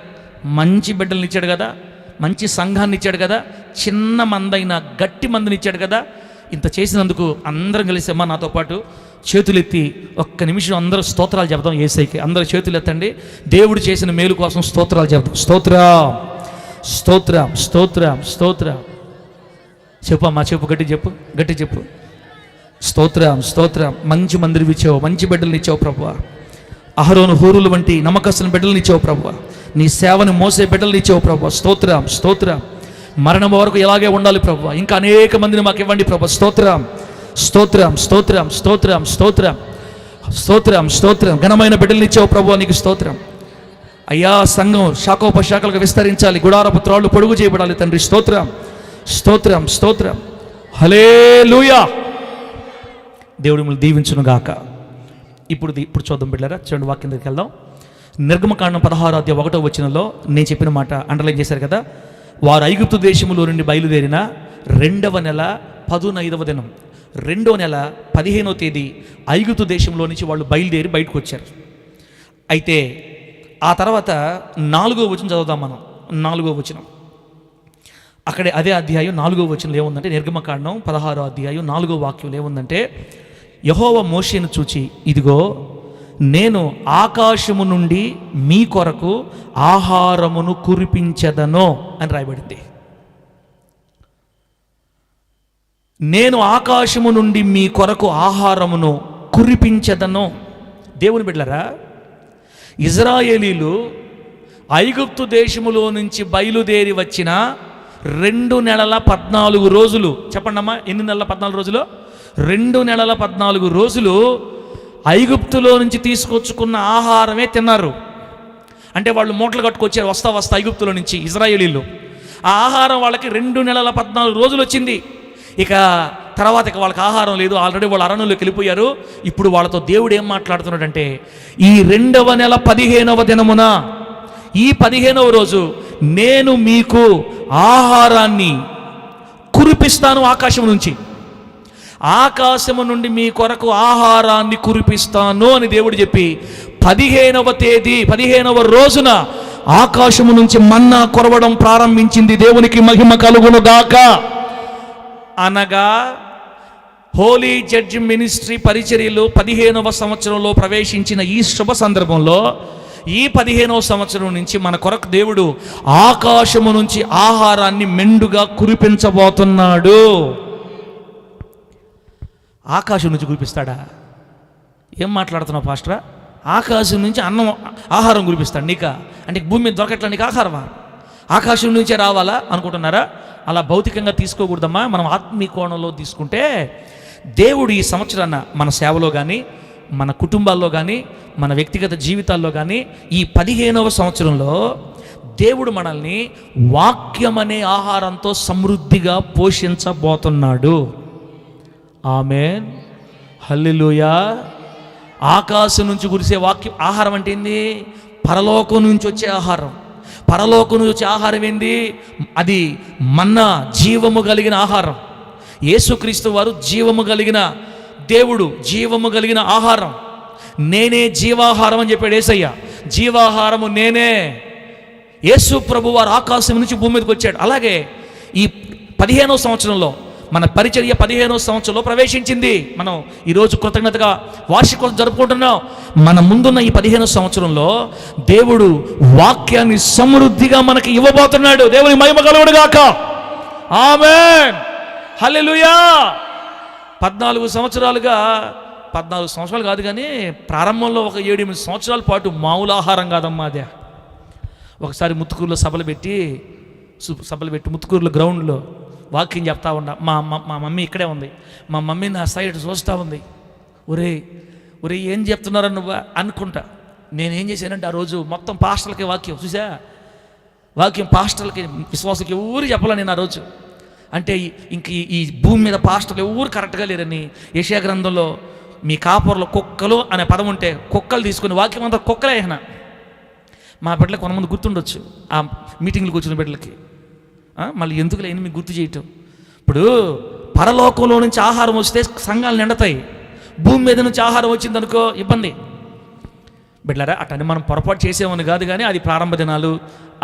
మంచి బిడ్డలను ఇచ్చాడు కదా, మంచి సంఘాన్ని ఇచ్చాడు కదా, చిన్న మందైన గట్టి మందిని ఇచ్చాడు కదా. ఇంత చేసినందుకు అందరం కలిసి అమ్మ నాతో పాటు చేతులెత్తి ఒక్క నిమిషం అందరూ స్తోత్రాలు చెప్దాం యేసయ్యకి. అందరూ చేతులు ఎత్తండి. దేవుడు చేసిన మేలు కోసం స్తోత్రాలు చెప్దాం. స్తోత్రం స్తోత్రం స్తోత్రం స్తోత్రం. చెప్పు అమ్మా, చెప్పు, గట్టి చెప్పు. స్తోత్రం స్తోత్రం. మంచి మందిరం ఇచ్చావు, మంచి బిడ్డలను ఇచ్చావు ప్రభువా. అహరోను హూరులు వంటి నమ్మకస్తున్న బిడ్డలను ఇచ్చావు ప్రభువా. నీ సేవను మోసే బిడ్డలను ఇచ్చావు ప్రభువా. స్తోత్రం స్తోత్రం. మరణం వరకు ఇలాగే ఉండాలి ప్రభువా. ఇంకా అనేక మందిని మాకు ఇవ్వండి ప్రభువా. స్తోత్రం స్తోత్రం స్తోత్రం స్తోత్రం స్తోత్రం స్తోత్రం స్తోత్రం. ఘనమైన బిడ్డలను ఇచ్చావు ప్రభువా, నీకు స్తోత్రం అయ్యా. సంఘం శాఖోపశాఖలకు విస్తరించాలి, గుడారపు త్రాళ్ళు పొడుగు చేయబడాలి తండ్రి. స్తోత్రం స్తోత్రం స్తోత్రం. హల్లెలూయా. దేవుడు మిమ్మల్ని దీవించును గాక. ఇప్పుడు చూద్దాం బిడ్డలారా, చూడండి వాక్యం దగ్గరికి వెళ్దాం. నిర్గమకాండం 16వ అధ్యాయం 1వ వచనంలో నేను చెప్పిన మాట అండర్లైన్ చేశారు కదా. వారు ఐగుప్తు దేశములో నుండి బయలుదేరిన 2వ నెల 15వ దినం, 2వ నెల 15వ తేదీ ఐగుప్తు దేశంలో నుంచి వాళ్ళు బయలుదేరి బయటకు వచ్చారు. అయితే ఆ తర్వాత 4వ వచనం చదువుదాం మనం. 4వ వచనం అక్కడే అదే అధ్యాయం 4వ వచనంలో ఏముందంటే, నిర్గమకాండం 16వ అధ్యాయం 4వ వాక్యంలో ఏముందంటే, యెహోవా మోషేను చూచి, ఇదిగో నేను ఆకాశము నుండి మీ కొరకు ఆహారమును కురిపించెదను అని రాయబడింది. నేను ఆకాశము నుండి మీ కొరకు ఆహారమును కురిపించెదను. దేవుని బిడ్డలారా, ఇజ్రాయేలీలు ఐగుప్తు దేశములో నుంచి బయలుదేరి వచ్చిన 2 నెలల 14 రోజులు, చెప్పండి అమ్మా, ఎన్ని నెలల 14 రోజులు? 2 నెలల 14 రోజులు ఐగుప్తులో నుంచి తీసుకొచ్చుకున్న ఆహారమే తిన్నారు. అంటే వాళ్ళు మూటలు కట్టుకొచ్చారు వస్తా ఐగుప్తులో నుంచి ఇజ్రాయేలీలు. ఆ ఆహారం వాళ్ళకి 2 నెలల 14 రోజులు వచ్చింది. ఇక తర్వాత వాళ్ళకి ఆహారం లేదు, ఆల్రెడీ వాళ్ళు అరణ్యంలోకి వెళ్ళిపోయారు. ఇప్పుడు వాళ్ళతో దేవుడు ఏం మాట్లాడుతున్నాడంటే, ఈ 2వ నెల 15వ దినమున, ఈ 15వ రోజు నేను మీకు ఆహారాన్ని కురిపిస్తాను ఆకాశం నుంచి. ఆకాశము నుండి మీ కొరకు ఆహారాన్ని కురిపిస్తాను అని దేవుడు చెప్పి 15వ తేదీ 15వ రోజున ఆకాశము నుంచి మన్నా కురవడం ప్రారంభించింది. దేవునికి మహిమ కలుగును గాక. అనగా హోలీ జడ్జ్ మినిస్ట్రీ పరిచర్యలు 15వ సంవత్సరంలో ప్రవేశించిన ఈ శుభ సందర్భంలో, ఈ 15వ సంవత్సరం నుంచి మన కొరకు దేవుడు ఆకాశము నుంచి ఆహారాన్ని మెండుగా కురిపించబోతున్నాడు. ఆకాశం నుంచి కురిపిస్తాడా? ఏం మాట్లాడుతున్నావు పాస్టరా? ఆకాశం నుంచి ఆహారం కురిపిస్తాడు నీకా? అంటే భూమి మీద దొరకట్లా నీకు ఆహారమా? ఆకాశం నుంచే రావాలా అనుకుంటున్నారా? అలా భౌతికంగా తీసుకోకూడదమ్మా. మనం ఆత్మీయ కోణంలో తీసుకుంటే, దేవుడు ఈ సంవత్సరాన మన సేవలో కానీ, మన కుటుంబాల్లో కానీ, మన వ్యక్తిగత జీవితాల్లో కానీ, ఈ 15వ సంవత్సరంలో దేవుడు మనల్ని వాక్యం అనే ఆహారంతో సమృద్ధిగా పోషించబోతున్నాడు. ఆమేన్, హల్లెలూయా. ఆకాశం నుంచి కురిసే వాక్యం ఆహారం అంటే ఏంది? పరలోకం నుంచి వచ్చే ఆహారం. పరలోకం నుంచి వచ్చే ఆహారం ఏంది? అది మన్నా, జీవము కలిగిన ఆహారం. యేసుక్రీస్తు వారు జీవము కలిగిన దేవుడు, జీవము కలిగిన ఆహారం. నేనే జీవాహారం అని చెప్పాడు యేసయ్య. జీవాహారము నేనే. యేసు ప్రభు వారు ఆకాశం నుంచి భూమి మీదకి వచ్చాడు. అలాగే ఈ 15వ సంవత్సరంలో మన పరిచర్య 15వ సంవత్సరంలో ప్రవేశించింది. మనం ఈరోజు కృతజ్ఞతగా వార్షికోత్సవం జరుపుకుంటున్నాం. మన ముందున్న ఈ 15వ సంవత్సరంలో దేవుడు వాక్యాన్ని సమృద్ధిగా మనకి ఇవ్వబోతున్నాడు. దేవుని మహిమ కలుగును గాక. ఆమేన్, హల్లెలూయా. 14 సంవత్సరాలు కాదు కానీ ప్రారంభంలో ఒక 7-8 సంవత్సరాల పాటు మామూలు ఆహారం కాదమ్మా అదే. ఒకసారి ముత్తుకూరులో సభలు పెట్టి ముత్తుకూరులో గ్రౌండ్లో వాక్యం చెప్తా ఉన్నా. మా మమ్మీ ఇక్కడే ఉంది. మా మమ్మీ నా సైడ్ చూస్తూ ఉంది. ఒరే ఏం చెప్తున్నారని నువ్వు అనుకుంటా. నేనేం చేశానంటే ఆ రోజు మొత్తం పాస్టర్లకి వాక్యం చూసా. వాక్యం పాస్టర్లకి, విశ్వాసులకి ఎవరు చెప్పాల నేను ఆ రోజు. అంటే ఇంక ఈ భూమి మీద పాస్టర్లు ఎవరు కరెక్ట్గా లేరని యెషయా గ్రంథంలో మీ కాపురలో కుక్కలు అనే పదం ఉంటే కుక్కలు తీసుకుని వాక్యం అంతా కుక్కలే అయినా మా బిడ్డలకు కొంతమంది గుర్తుండొచ్చు ఆ మీటింగ్లకు వచ్చిన బిడ్డలకి. మళ్ళీ ఎందుకు లేని మీకు గుర్తు చేయటం. ఇప్పుడు పరలోకంలో నుంచి ఆహారం వస్తే సంఘాలు నిండతాయి, భూమి మీద నుంచి ఆహారం వచ్చిందనుకో ఇబ్బంది. బిడ్డలారా, అటని మనం పొరపాటు చేసేమని కాదు, కానీ అది ప్రారంభ దినాలు,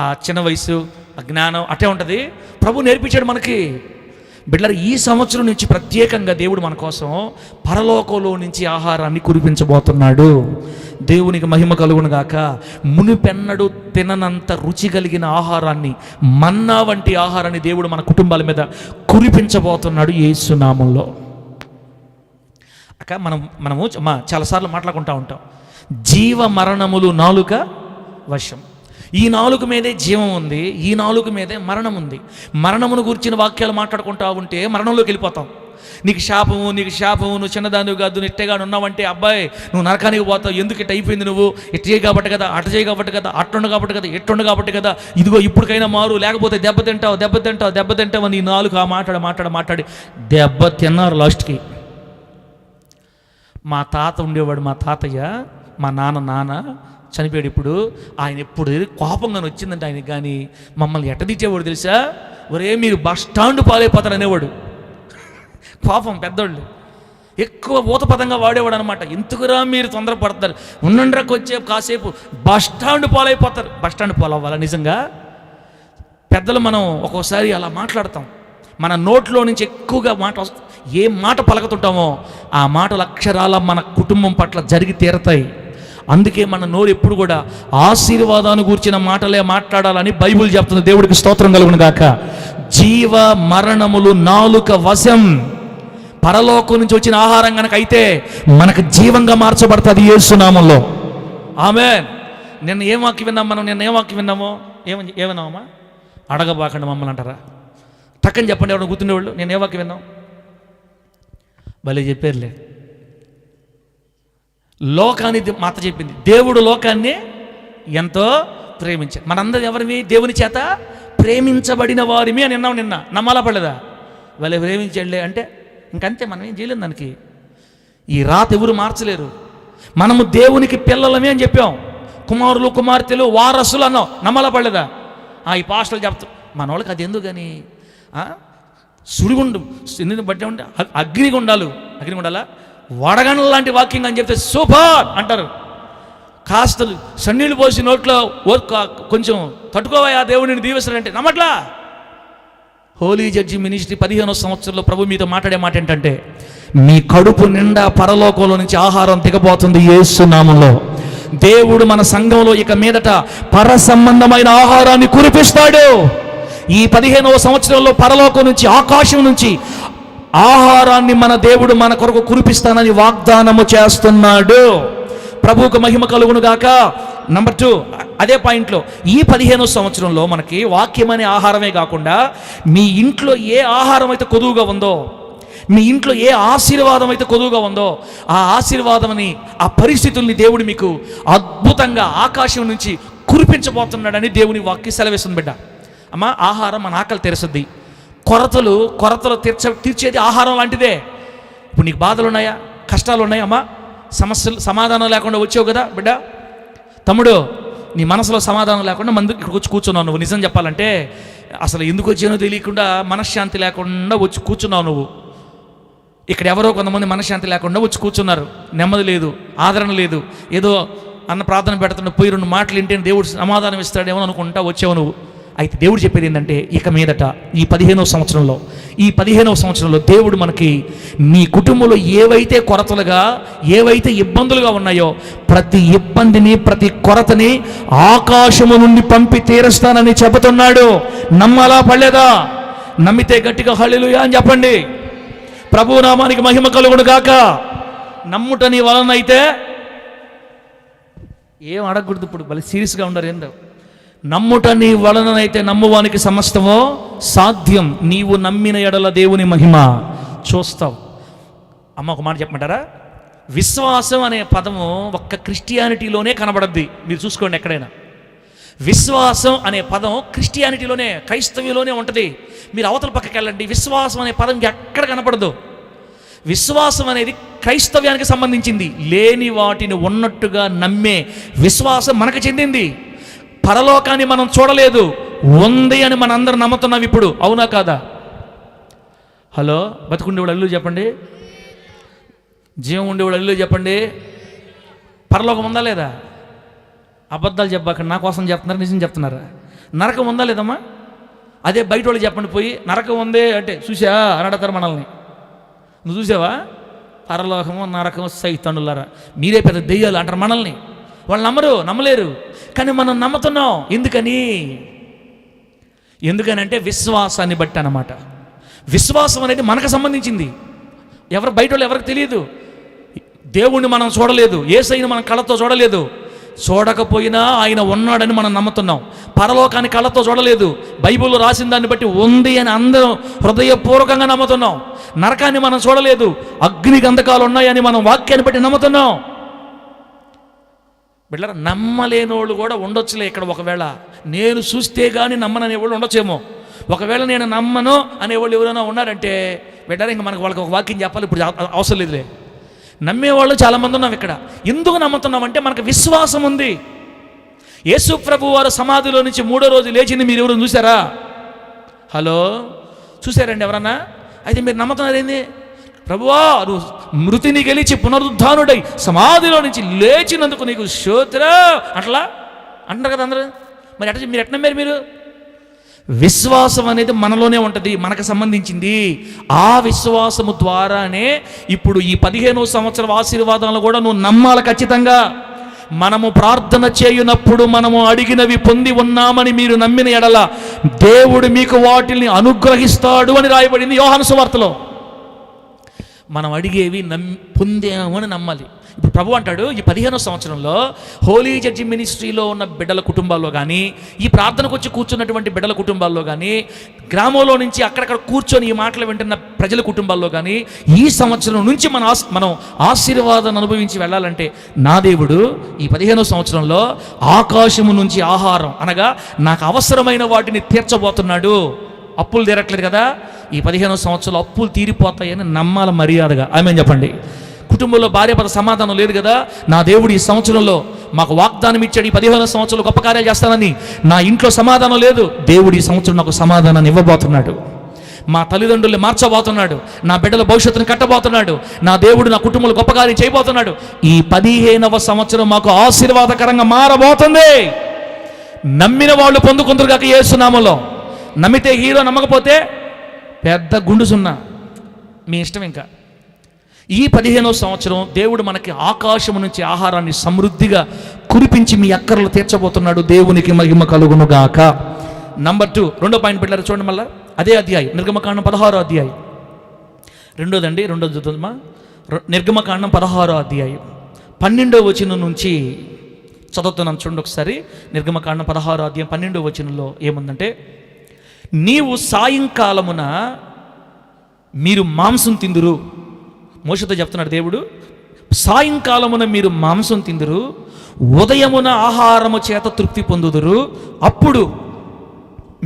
ఆ చిన్న వయసు, ఆ జ్ఞానం అట్టే ఉంటుంది. ప్రభు నేర్పించాడు మనకి. బిడ్డలారా, ఈ సంవత్సరం నుంచి ప్రత్యేకంగా దేవుడు మన కోసం పరలోకంలో నుంచి ఆహారాన్ని కురిపించబోతున్నాడు. దేవునికి మహిమ కలుగును గాక. మునిపెన్నడు తిననంత రుచి కలిగిన ఆహారాన్ని, మన్నా వంటి ఆహారాన్ని దేవుడు మన కుటుంబాల మీద కురిపించబోతున్నాడు యేసు నామములో. అక్క మనము చాలాసార్లు మాట్లాడుకుంటూ ఉంటాం, జీవ మరణములు నాలుక వశం. ఈ నాలుగు మీదే జీవం ఉంది, ఈ నాలుగు మీదే మరణం ఉంది. మరణమును గురించిన వాక్యాలు మాట్లాడుకుంటా ఉంటే మరణంలోకి వెళ్ళిపోతాం. నీకు శాపము, నీకు శాపము, నువ్వు చిన్నదానివి కాదు, నువ్వు ఇట్టేగాని ఉన్నావంటే అబ్బాయి నువ్వు నరకానికి పోతావు, ఎందుకు ఇట్ట అయిపోయింది, నువ్వు ఇట్ట చేయి కాబట్టి కదా, అట్ట చేయి కాబట్టి కదా, అట్టుండు కాబట్టి కదా, ఎట్టుండు కాబట్టి కదా, ఇదిగో ఇప్పటికైనా మారు, లేకపోతే దెబ్బతింటావు అని నాలుగు మాట్లాడి దెబ్బ తిన్నారు లాస్ట్కి. మా తాత ఉండేవాడు, మా తాతయ్య, మా నాన్న చనిపోయాడు. ఇప్పుడు ఆయన ఎప్పుడు కోపంగా వచ్చిందంటే ఆయనకి కానీ మమ్మల్ని ఎట్ట తీసేవాడు తెలుసా, ఒరే మీరు బస్ స్టాండ్ పాలైపోతారు అనేవాడు. కోపం పెద్దోళ్ళు ఎక్కువ ఊతపదంగా వాడేవాడు అనమాట. ఎందుకురా మీరు తొందరపడతారు, ఉన్నండ్రకు వచ్చే కాసేపు బస్ స్టాండ్ పాలైపోతారు. బస్ స్టాండ్ పాలవ్వాలా నిజంగా? పెద్దలు మనం ఒక్కోసారి అలా మాట్లాడతాం, మన నోట్లో నుంచి ఎక్కువగా ఏ మాట పలకతుంటామో ఆ మాటలు అక్షరాల మన కుటుంబం పట్ల జరిగి తీరతాయి. అందుకే మన నోరు ఎప్పుడు కూడా ఆశీర్వాదాన్ని గూర్చిన మాటలే మాట్లాడాలని బైబిల్ చెప్తుంది. దేవుడికి స్తోత్రం కలుగును గాక. జీవ మరణములు నాలుక వశం. పరలోకం నుంచి వచ్చిన ఆహారం కనుక అయితే మనకు జీవంగా మార్చబడుతుంది యేసు నామములో. ఆమేన్. నిన్న ఏం వాక్యం విన్నాం మనం? నిన్న ఏం వాక్యం విన్నామో? ఏమన్నామమ్మా? అడగబాకండి మమ్మల్ని అంటారా? టక్కని చెప్పండి ఎవరైనా గుర్తుండేవాళ్ళు. నేను ఏ వాక్యం విన్నాం? భలే చెప్పారులే. లోకాన్ని మాత చెప్పింది, దేవుడు లోకాన్ని ఎంతో ప్రేమించాడు. మనందరం ఎవరిమి? దేవుని చేత ప్రేమించబడిన వారిమి అని విన్నాం నిన్న. నమ్మాలా పడలేదా? వాళ్ళే ప్రేమించాడులే అంటే ఇంకంతే, మనం ఏం చేయలేదు. దానికి ఈ రాత ఎవరు మార్చలేరు. మనము దేవునికి పిల్లలమే అని చెప్పాం, కుమారులు కుమార్తెలు వారసులు అన్నాం. నమ్మాలా పడలేదా? ఈ పాస్టర్లు చెప్తాం మన వాళ్ళకి అది ఎందుకు కానీ సుడిగుండు బట్టి ఉంటే అగ్నిగుండాలా వడగండ్ల లాంటి వాక్యం అని చెప్తే సూపర్ అంటారు. కాస్తలు సన్నీళ్ళు పోసి నోట్లో కొంచెం తట్టుకోవా దేవుడిని దీవిస్తాడంటే నమ్మట్లా. హోలీ జడ్జి మినిస్ట్రీ 15వ సంవత్సరంలో ప్రభు మీతో మాట్లాడే మాట ఏంటంటే, మీ కడుపు నిండా పరలోకంలో నుంచి ఆహారం దిగబోతుంది యేసు నామములో. దేవుడు మన సంఘంలో ఇక మీదట పర సంబంధమైన ఆహారాన్ని కురిపిస్తాడు. ఈ 15వ సంవత్సరంలో పరలోకం నుంచి, ఆకాశం నుంచి ఆహారాన్ని మన దేవుడు మన కొరకు కురిపిస్తానని వాగ్దానము చేస్తున్నాడు. ప్రభువుకు మహిమ కలుగును గాక. నంబర్ 2, అదే పాయింట్లో, ఈ 15వ సంవత్సరంలో మనకి వాక్యం అనే ఆహారమే కాకుండా మీ ఇంట్లో ఏ ఆహారం అయితే కొదువుగా ఉందో, మీ ఇంట్లో ఏ ఆశీర్వాదం అయితే కొదువుగా ఉందో, ఆ ఆశీర్వాదమని, ఆ పరిస్థితుల్ని దేవుడు మీకు అద్భుతంగా ఆకాశం నుంచి కురిపించబోతున్నాడని దేవుని వాక్యం సెలవిస్తుంది. బిడ్డ అమ్మ, ఆహారం మన ఆకలి తెరుస్తుంది. కొరతలు తీర్చేది ఆహారం లాంటిదే. ఇప్పుడు నీకు బాధలు ఉన్నాయా, కష్టాలు ఉన్నాయా అమ్మా, సమస్యలు సమాధానం లేకుండా వచ్చావు కదా బిడ్డ. తమ్ముడు, నీ మనసులో సమాధానం లేకుండా ఇక్కడికి వచ్చి కూర్చున్నావు నువ్వు. నిజం చెప్పాలంటే అసలు ఎందుకు వచ్చానో తెలియకుండా మనశ్శాంతి లేకుండా వచ్చి కూర్చున్నావు నువ్వు. ఇక్కడ ఎవరో కొంతమంది మనశ్శాంతి లేకుండా వచ్చి కూర్చున్నారు. నెమ్మది లేదు, ఆదరణ లేదు. ఏదో అన్న ప్రార్థన పెడుతున్న పోయి 2 మాటలు వింటే దేవుడు సమాధానం ఇస్తాడేమో అనుకుంటా వచ్చావు నువ్వు. అయితే దేవుడు చెప్పేది ఏంటంటే, ఇక మీదట ఈ 15వ సంవత్సరంలో దేవుడు మనకి మీ కుటుంబంలో ఏవైతే కొరతలుగా, ఏవైతే ఇబ్బందులుగా ఉన్నాయో ప్రతి ఇబ్బందిని, ప్రతి కొరతని ఆకాశము నుండి పంపి తీరుస్తానని చెబుతున్నాడు. నమ్మాలా పడలేదా? నమ్మితే గట్టిగా హల్లెలూయా అని చెప్పండి. ప్రభువు నామానికి మహిమ కలుగును గాక. నమ్ముట నీ వలన అయితే ఏం అడగకూడదు. ఇప్పుడు భలే సీరియస్గా ఉన్నారు. ఏందో నమ్ముట నీ వలననైతే నమ్మువానికి సమస్తమో సాధ్యం. నీవు నమ్మిన ఎడల దేవుని మహిమ చూస్తావు. అమ్మ, ఒక మాట చెప్పమంటారా? విశ్వాసం అనే పదము ఒక్క క్రిస్టియానిటీలోనే కనబడద్ది. మీరు చూసుకోండి ఎక్కడైనా. విశ్వాసం అనే పదం క్రిస్టియానిటీలోనే, క్రైస్తవ్యంలోనే ఉంటుంది. మీరు అవతల పక్కకి వెళ్ళండి, విశ్వాసం అనే పదం ఎక్కడ కనపడదు. విశ్వాసం అనేది క్రైస్తవ్యానికి సంబంధించింది. లేని వాటిని ఉన్నట్టుగా నమ్మే విశ్వాసం మనకు చెందింది. పరలోకాన్ని మనం చూడలేదు, ఉంది అని మన అందరం నమ్ముతున్నాం ఇప్పుడు. అవునా కాదా? హలో, బతుకుండేవాడు అల్లు చెప్పండి, జీవం ఉండేవాడు అల్లు చెప్పండి. పరలోకం ఉందా లేదా? అబద్ధాలు చెప్పాక నా కోసం చెప్తున్నారు, నిజం చెప్తున్నారా? నరకం ఉందా లేదమ్మా? అదే బయట వాళ్ళు చెప్పండి, పోయి నరకం ఉందే అంటే చూసా అని అడతారు మనల్ని. నువ్వు చూసావా? పరలోకము నరకము సైతానులారా, మీరే పెద్ద దెయ్యాలు అంటారు మనల్ని. వాళ్ళు నమ్మలేరు, కానీ మనం నమ్ముతున్నాం. ఎందుకనంటే విశ్వాసాన్ని బట్టి అన్నమాట. విశ్వాసం అనేది మనకు సంబంధించింది. బయట వాళ్ళు ఎవరికి తెలియదు. దేవుణ్ణి మనం చూడలేదు, యేసయ్యని మనం కళ్ళతో చూడలేదు, చూడకపోయినా ఆయన ఉన్నాడని మనం నమ్ముతున్నాం. పరలోకాన్ని కళ్ళతో చూడలేదు, బైబిల్లో రాసిన దాన్ని బట్టి ఉంది అని అందరం హృదయపూర్వకంగా నమ్ముతున్నాం. నరకాన్ని మనం చూడలేదు, అగ్ని గంధకాలు ఉన్నాయని మనం వాక్యాన్ని బట్టి నమ్ముతున్నాం. బిడ్డలారా, నమ్మలేనోళ్ళు కూడా ఉండొచ్చులే ఇక్కడ. ఒకవేళ నేను చూస్తే కానీ నమ్మననేవాళ్ళు ఉండొచ్చేమో. ఒకవేళ నేను నమ్మను అనేవాళ్ళు ఎవరైనా ఉన్నారంటే బిడ్డలారా, ఇంకా వాళ్ళకి ఒక వాక్యం చెప్పాలి, ఇప్పుడు అవసరం లేదులే. నమ్మేవాళ్ళు చాలామంది ఉన్నాం ఇక్కడ. ఎందుకు నమ్ముతున్నామంటే మనకు విశ్వాసం ఉంది. యేసు ప్రభు వారు సమాధిలో నుంచి 3వ రోజు లేచింది మీరు ఎవరు చూసారా? హలో, చూసారండి ఎవరన్నా? అయితే మీరు నమ్ముతున్నారేంది? ప్రభువా, నువ్వు మృతిని గెలిచి పునరుద్ధానుడై సమాధిలో నుంచి లేచినందుకు నీకు స్తోత్రం అట్లా అంటారు కదా అందరూ. మరి మీరు ఎట్లా నమ్మారు? మీరు విశ్వాసం అనేది మనలోనే ఉంటుంది, మనకు సంబంధించింది. ఆ విశ్వాసము ద్వారానే ఇప్పుడు ఈ 15వ సంవత్సరం ఆశీర్వాదాలను కూడా నువ్వు నమ్మాలి ఖచ్చితంగా. మనము ప్రార్థన చేయునప్పుడు మనము అడిగినవి పొంది ఉన్నామని మీరు నమ్మిన ఎడల దేవుడు మీకు వాటిని అనుగ్రహిస్తాడు అని రాయబడింది యోహాను సువార్తలో. మనం అడిగేవి పొందామని నమ్మాలి. ఇప్పుడు ప్రభు అంటాడు, ఈ 15వ సంవత్సరంలో హోలీ జడ్జి మినిస్ట్రీలో ఉన్న బిడ్డల కుటుంబాల్లో కానీ, ఈ ప్రార్థనకు వచ్చి కూర్చున్నటువంటి బిడ్డల కుటుంబాల్లో కానీ, గ్రామంలో నుంచి అక్కడక్కడ కూర్చొని ఈ మాటలు వింటున్న ప్రజల కుటుంబాల్లో కానీ, ఈ సంవత్సరం నుంచి మనం ఆశీర్వాదాన్ని అనుభవించి వెళ్ళాలంటే నా దేవుడు ఈ 15వ సంవత్సరంలో ఆకాశము నుంచి ఆహారం అనగా నాకు అవసరమైన వాటిని తీర్చబోతున్నాడు. అప్పులు తీరట్లేదు కదా, ఈ 15వ సంవత్సరంలో అప్పులు తీరిపోతాయని నమ్మాల మర్యాదగా. ఆమేన్ చెప్పండి. కుటుంబంలో భార్యాభర్త సమాధానం లేదు కదా, నా దేవుడు ఈ సంవత్సరంలో మాకు వాగ్దానం ఇచ్చాడు, ఈ 15వ సంవత్సరంలో గొప్ప కార్యాలు చేస్తానని. నా ఇంట్లో సమాధానం లేదు, దేవుడు ఈ సంవత్సరం నాకు సమాధానాన్ని ఇవ్వబోతున్నాడు. మా తల్లిదండ్రుల్ని మార్చబోతున్నాడు, నా బిడ్డల భవిష్యత్తును కట్టబోతున్నాడు, నా దేవుడు నా కుటుంబంలో గొప్ప కార్యం చేయబోతున్నాడు. ఈ 15వ సంవత్సరం మాకు ఆశీర్వాదకరంగా మారబోతుంది. నమ్మిన వాళ్ళు పొందుకుందరుగాక యేసు నామములో. నమ్మితే హీరో, నమ్మకపోతే పెద్ద గుండు సున్నా, మీ ఇష్టం. ఇంకా ఈ 15వ సంవత్సరం దేవుడు మనకి ఆకాశము నుంచి ఆహారాన్ని సమృద్ధిగా కురిపించి మీ అక్కర్లు తీర్చబోతున్నాడు. దేవునికి మహిమ కలుగును గాక. నంబర్ 2, రెండో పాయింట్ పెట్టారు చూడండి. మళ్ళీ అదే అధ్యాయం, నిర్గమకాండం 16వ అధ్యాయం. రెండోది చదువుతుందమ్మా. నిర్గమకాండం 16వ అధ్యాయం 12వ వచనం నుంచి చదువుతున్నాను చూడండి ఒకసారి. నిర్గమకాండం 16వ అధ్యాయం 12వ వచనంలో ఏముందంటే, నీవు సాయంకాలమున మీరు మాంసం తిందురు. మోషేతో చెప్తున్నాడు దేవుడు, సాయంకాలమున మీరు మాంసం తిందురు, ఉదయమున ఆహారము చేత తృప్తి పొందుదురు, అప్పుడు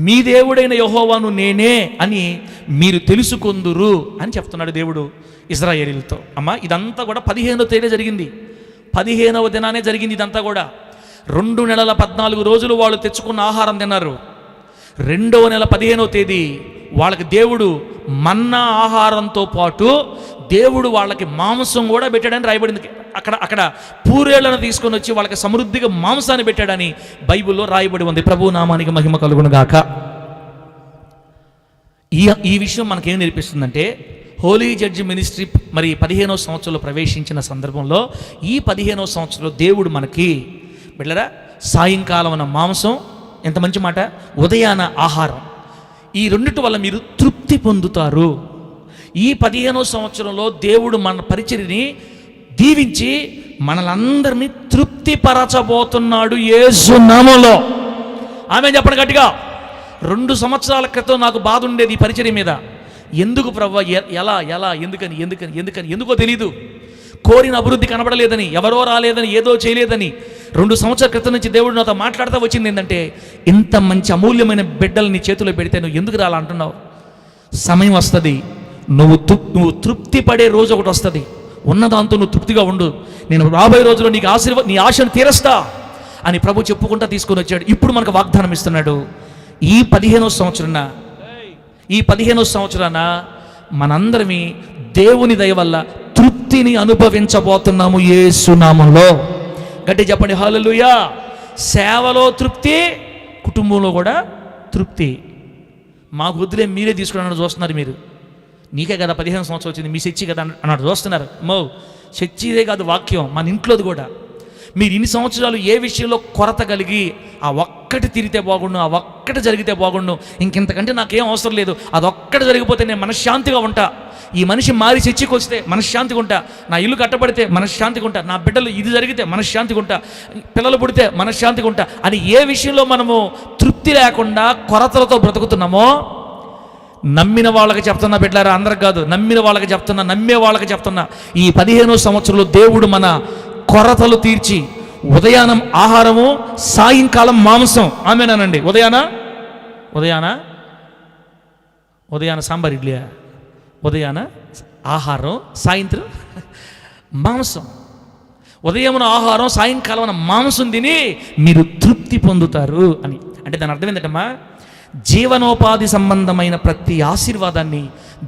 మీ దేవుడైన యెహోవాను నేనే అని మీరు తెలుసుకొందురు అని చెప్తున్నాడు దేవుడు ఇశ్రాయేలీయులతో. అమ్మా, ఇదంతా కూడా 15వ తేదీ జరిగింది, 15వ దినానే జరిగింది. ఇదంతా కూడా 2 నెలల 14 రోజులు వాళ్ళు తెచ్చుకున్న ఆహారం తిన్నారు. 2వ నెల 15వ తేదీ వాళ్ళకి దేవుడు మన్నా ఆహారంతో పాటు దేవుడు వాళ్ళకి మాంసం కూడా పెట్టాడని రాయబడింది. అక్కడ పూరేళ్లను తీసుకొని వచ్చి వాళ్ళకి సమృద్ధిగా మాంసాన్ని పెట్టాడని బైబిల్లో రాయబడి ఉంది. ప్రభు నామానికి మహిమ కలుగును గాక. ఈ విషయం మనకేం నేర్పిస్తుందంటే, హోలీ జడ్జి మినిస్ట్రీ మరి 15వ సంవత్సరంలో ప్రవేశించిన సందర్భంలో ఈ 15వ సంవత్సరంలో దేవుడు మనకి బిడ్డలారా సాయంకాలం మాంసం, ఎంత మంచి మాట, ఉదయాన ఆహారం, ఈ రెండిటి వల్ల మీరు తృప్తి పొందుతారు. ఈ 15వ సంవత్సరంలో దేవుడు మన పరిచర్యని దీవించి మనలందరినీ తృప్తిపరచబోతున్నాడు యేసు నామములో. ఆమేన్ చెప్పండి గట్టిగా. 2 సంవత్సరాల క్రితం నాకు బాధ ఉండేది ఈ పరిచర్య మీద. ఎందుకు ప్రభువా, ఎలా ఎందుకో తెలీదు. కోరిన అభివృద్ధి కనబడలేదని, ఎవరో రాలేదని, ఏదో చేయలేదని 2 సంవత్సరాల క్రితం నుంచి దేవుడు నాతో మాట్లాడుతూ వచ్చింది ఏంటంటే, ఇంత మంచి అమూల్యమైన బిడ్డలు నీ చేతిలో పెడితే నువ్వు ఎందుకు రాలా అంటున్నావు? సమయం వస్తుంది, నువ్వు తృప్తి పడే రోజు ఒకటి వస్తుంది. ఉన్నదాంతో నువ్వు తృప్తిగా ఉండు, నేను రాబోయే రోజుల్లో నీకు నీ ఆశను తీరుస్తా అని ప్రభు చెప్పుకుంటా తీసుకొని వచ్చాడు. ఇప్పుడు మనకు వాగ్దానం ఇస్తున్నాడు. ఈ 15వ సంవత్సరాన మనందరమీ దేవుని దయ వల్ల తృప్తిని అనుభవించబోతున్నాము యేసు నామములో. గట్టి చెప్పండి హల్లెలూయా. సేవలో తృప్తి, కుటుంబంలో కూడా తృప్తి. మాకు వద్దులే, మీరే తీసుకున్నాను చూస్తున్నారు. మీరు నీకే కదా 15 సంవత్సరం వచ్చింది, మీ చర్చి కదా అన్నాడు చూస్తున్నారు. చర్చిదే కాదు, వాక్యం మన ఇంట్లోది కూడా. మీరు ఇన్ని సంవత్సరాలు ఏ విషయంలో కొరత కలిగి ఆ ఒక్కటి తిరిగితే బాగుండు, ఆ ఒక్కటి జరిగితే బాగుండు, ఇంకెంతకంటే నాకేం అవసరం లేదు, అదొక్కటి జరిగిపోతే నేను మనశ్శాంతిగా ఉంటా, ఈ మనిషి మారి చర్చికి వస్తే మనశ్శాంతిగా ఉంటా, నా ఇల్లు కట్టబడితే మనశ్శాంతిగా ఉంటా, నా బిడ్డలు ఇది జరిగితే మనశ్శాంతిగా ఉంటా, పిల్లలు పుడితే మనశ్శాంతిగా ఉంటా అని ఏ విషయంలో మనము తృప్తి లేకుండా కొరతలతో బ్రతుకుతున్నామో, నమ్మిన వాళ్ళకి చెప్తున్నా బిడ్డారా, అందరికి కాదు, నమ్మిన వాళ్ళకి చెప్తున్నా, నమ్మే వాళ్ళకి చెప్తున్నా, ఈ 15వ సంవత్సరంలో దేవుడు మన కొరతలు తీర్చి ఉదయానం ఆహారము, సాయంకాలం మాంసం. ఆమేనండి. ఉదయాన సాంబార్ ఇడ్లీ, ఉదయాన ఆహారం, సాయంత్రం మాంసం. ఉదయమున ఆహారం, సాయంకాలం మాంసం తిని మీరు తృప్తి పొందుతారు అని. అంటే దాని అర్థం ఏంటమ్మా, జీవనోపాధి సంబంధమైన ప్రతి ఆశీర్వాదాన్ని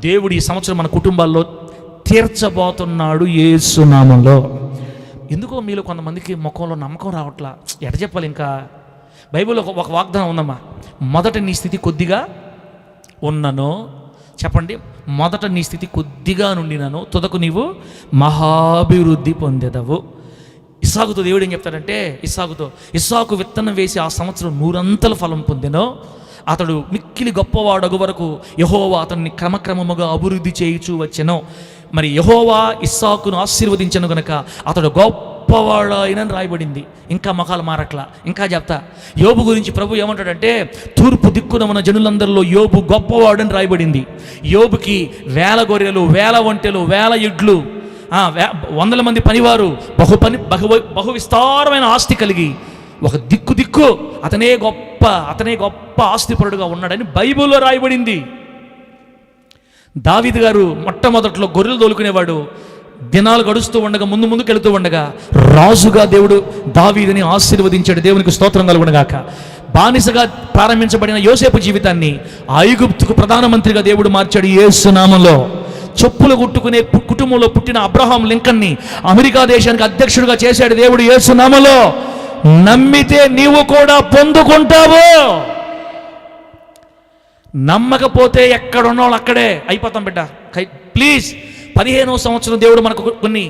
దేవుడు ఈ సంవత్సరం మన కుటుంబాల్లో తీర్చబోతున్నాడు యేసు నామములో. ఎందుకో మీలో కొంతమందికి ముఖంలో నమ్మకం రావట్లా. ఎట చెప్పాలి? ఇంకా బైబిల్లో ఒక వాగ్దానం ఉందమ్మా, మొదట నీ స్థితి కొద్దిగా ఉన్నను, చెప్పండి, మొదట నీ స్థితి కొద్దిగా నుండినను తుదకు నీవు మహాభివృద్ధి పొందెదవు. ఇస్సాకుతో దేవుడు ఏం చెప్తాడంటే, ఇస్సాకు విత్తనం వేసి ఆ సంవత్సరం 100 ఫలం పొందెనో, అతడు మిక్కిలి గొప్పవాడగు వరకు యెహోవా అతన్ని క్రమక్రమముగా అభివృద్ధి చేయుచూ వచ్చెను. మరి యెహోవా ఇస్సాకును ఆశీర్వదించను గనక అతడు గొప్పవాడైనని రాయబడింది. ఇంకా మొఖాలు మారట్లా. ఇంకా చెప్తా, యోబు గురించి ప్రభు ఏమంటాడంటే, తూర్పు దిక్కున ఉన్న జనులందరిలో యోబు గొప్పవాడని రాయబడింది. యోబుకి 1000 గొర్రెలు, 1000 ఒంటెలు, 1000 ఎడ్లు, 100 మంది పనివారు, బహు విస్తారమైన ఆస్తి కలిగి ఒక దిక్కు అతనే గొప్ప ఆస్తిపరుడుగా ఉన్నాడని బైబిల్లో రాయబడింది. దావీదు గారు మొట్టమొదట్లో గొర్రెలు తోలుకునేవాడు. దినాలు గడుస్తూ ఉండగా, ముందుకు వెళుతూ ఉండగా రాజుగా దేవుడు దావీదుని ఆశీర్వదించాడు. దేవునికి స్తోత్రం కలుగునుగాక. బానిసగా ప్రారంభించబడిన యోసేపు జీవితాన్ని ఐగుప్తుకు ప్రధానమంత్రిగా దేవుడు మార్చాడు యేసు నామములో. చెప్పులు కుట్టుకునే కుటుంబంలో పుట్టిన అబ్రహాం లింకన్ని అమెరికా దేశానికి అధ్యక్షుడిగా చేశాడు దేవుడు యేసు నామములో. నమ్మితే నీవు కూడా పొందుకుంటావు. నమ్మకపోతే ఎక్కడున్న వాళ్ళు అక్కడే అయిపోతాం బిడ్డ. ప్లీజ్, 15వ సంవత్సరం దేవుడు మనకు కొన్ని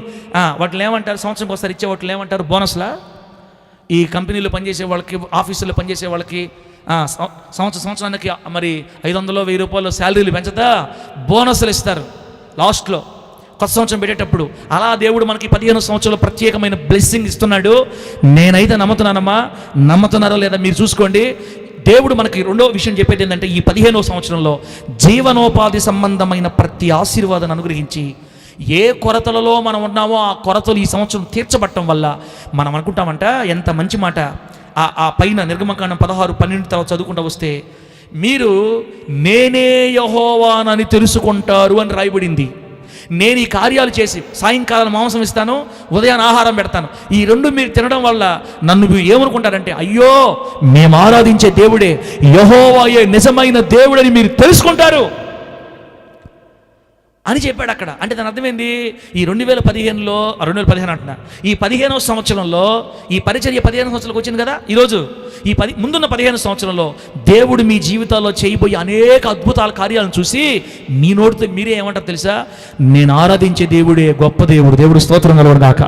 వాటిని ఏమంటారు, సంవత్సరంకి ఒకసారి ఇచ్చే వాటిని ఏమంటారు, బోనస్లా. ఈ కంపెనీలో పనిచేసే వాళ్ళకి, ఆఫీసులో పనిచేసే వాళ్ళకి సంవత్సరానికి మరి 500 1000 రూపాయలు శాలరీలు పెంచుతా బోనస్లు ఇస్తారు లాస్ట్లో, కొత్త సంవత్సరం పెట్టేటప్పుడు. అలా దేవుడు మనకి 15వ సంవత్సరంలో ప్రత్యేకమైన బ్లెస్సింగ్ ఇస్తున్నాడు. నేనైతే నమ్ముతున్నారో లేదా మీరు చూసుకోండి. దేవుడు మనకి రెండో విషయం చెప్పేది ఏంటంటే, ఈ 15వ సంవత్సరంలో జీవనోపాధి సంబంధమైన ప్రతి ఆశీర్వాదాన్ని అనుగ్రహించి, ఏ కొరతలలో మనం ఉన్నామో ఆ కొరతలు ఈ సంవత్సరం తీర్చబట్టడం వల్ల మనం అనుకుంటామంట, ఎంత మంచి మాట. ఆ పైన నిర్గమకాండం 16-12 తర్వాత చదువుకుంటూ వస్తే, మీరు నేనే యెహోవానని తెలుసుకుంటారు అని రాయబడింది. నేను ఈ కార్యాలు చేసి సాయంకాలం మాంసం ఇస్తాను, ఉదయాన్ని ఆహారం పెడతాను, ఈ రెండు మీరు తినడం వల్ల నన్ను ఏమనుకుంటారంటే, అయ్యో మేము ఆరాధించే దేవుడే యెహోవాయే నిజమైన దేవుడని మీరు తెలుసుకుంటారు అని చెప్పాడు అక్కడ. అంటే దాని అర్థమైంది, ఈ 2015 అంటున్నా, ఈ 15వ సంవత్సరంలో ఈ పరిచర్య 15వ సంవత్సరంలోకి వచ్చింది కదా. ఈరోజు ఈ ముందున్న 15వ సంవత్సరంలో దేవుడు మీ జీవితాల్లో చేయబోయే అనేక అద్భుతాల కార్యాలను చూసి మీ నోటితో మీరే ఏమంటారు తెలుసా, నేను ఆరాధించే దేవుడే గొప్ప దేవుడు, దేవుడు స్తోత్రం కలుగునుగాక.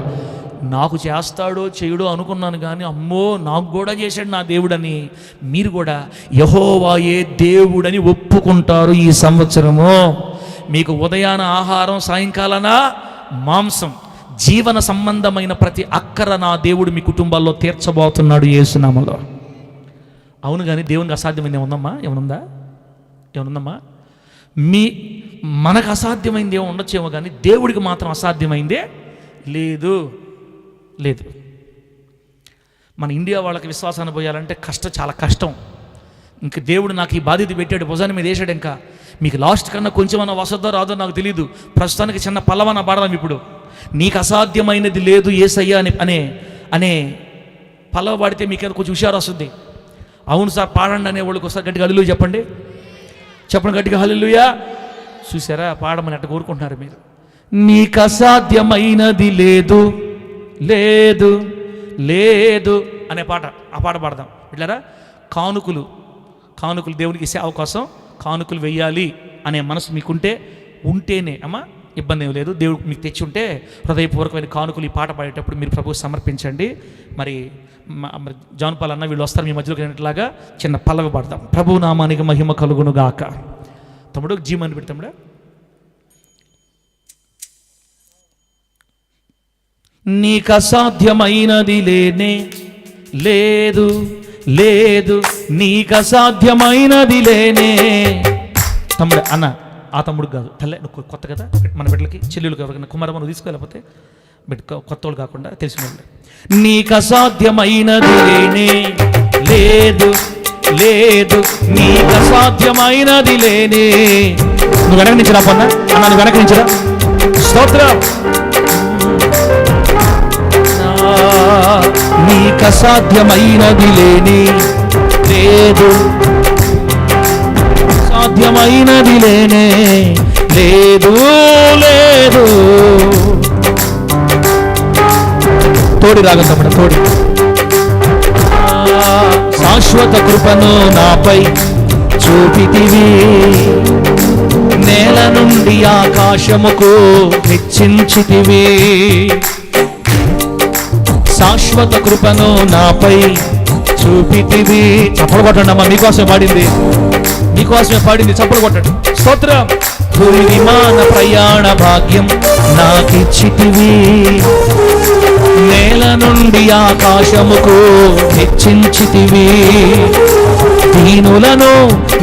నాకు చేస్తాడో చేయడో అనుకున్నాను కానీ, అమ్మో నాకు కూడా చేశాడు నా దేవుడని మీరు కూడా యెహోవాయే దేవుడని ఒప్పుకుంటారు ఈ సంవత్సరము. మీకు ఉదయాన ఆహారం, సాయంకాలాన మాంసం, జీవన సంబంధమైన ప్రతి అక్కర నా దేవుడు మీ కుటుంబాల్లో తీర్చబోతున్నాడు యేసు నామములో. అవును, కానీ దేవునికి అసాధ్యమైంది ఏమనుందమ్మా? మనకు అసాధ్యమైంది ఏమో ఉండొచ్చేమో, కానీ దేవుడికి మాత్రం అసాధ్యమైందే లేదు. మన ఇండియా వాళ్ళకి విశ్వాసాన్ని పోయాలంటే చాలా కష్టం. ఇంక దేవుడు నాకు ఈ బాధ్యత పెట్టాడు, భుజాన్ని మీద వేసాడు. ఇంకా మీకు లాస్ట్ కన్నా కొంచెమన్నా వసద్దో రాదో నాకు తెలియదు, ప్రస్తుతానికి చిన్న పల్లవన పాడదాం. ఇప్పుడు నీకు అసాధ్యమైనది లేదు యేసయ్యా అనే అనే పల్లవ పాడితే మీకు కొంచెం హుషారు వస్తుంది. అవును సార్ పాడండి అనేవాళ్ళకి ఒకసారి గట్టిగా హల్లెలూయా చెప్పండి, చెప్పండి గట్టిగా హల్లెలూయా. చూసారా, పాడమని అట్ట కోరుకుంటున్నారు మీరు. నీకు అసాధ్యమైనది లేదు లేదు లేదు అనే పాట, ఆ పాట పాడదాం. ఇట్లారా, కానుకలు దేవునికి సేవ కోసం కానుకలు వెయ్యాలి అనే మనసు మీకుంటే ఉంటేనే అమ్మా ఇబ్బంది ఏం లేదు. దేవుడు మీకు తెచ్చి ఉంటే హృదయపూర్వకమైన కానుకలు ఈ పాట పాడేటప్పుడు మీరు ప్రభువు సమర్పించండి. మరి జాన్పాల్ అన్న వీళ్ళు వస్తారు మీ మధ్యలోకి అయినట్లాగా చిన్న పల్లవి పాడతాం. ప్రభు నామానికి మహిమ కలుగును గాక. తమ్ముడు జీమని పెట్టి తమ్ముడు. నీకు అసాధ్యమైనది లేనే లేదు లేదు, నీకు అసాధ్యమైనది లేనే. తమ్ముడు అన్న, ఆ తమ్ముడు కాదు, తల్లే నువ్వు కొత్త కదా మన బిడ్డలకి చెల్లెలు ఎవరికైనా కుమారమ్మ నువ్వు తీసుకోలేకపోతే బిడ్డ కొత్త వాళ్ళు కాకుండా తెలిసిన వాళ్ళు. నీకు అసాధ్యమైనది లేనే లేదు లేదు, నీకు అసాధ్యమైనది లేనే. నువ్వు వెనక నుంచి రా పొన్న అన్న, నువ్వు వెనక నుంచి రా. స్తోత్రం. నీకు అసాధ్యమైనది లేనే లేదు, సాధ్యమైనది లేనే లేదు లేదు. తోడి రాగం తమ్ముడు, తోడి. శాశ్వత కృపను నాపై చూపితివి, నేల నుండి ఆకాశముకు హెచ్చించితివి. శాశ్వత కృపను నాపై చూపితివి. చప్పలు కొట్టండి అమ్మా, మీకోసమే పాడింది, మీకోసమే పాడింది, చప్పలు కొట్టండి. స్తోత్రం. భూమి విమాన ప్రయాణ భాగ్యం నాకిచ్చితివి, నేల నుండి ఆకాశముకు హెచ్చించితివి. దీనులను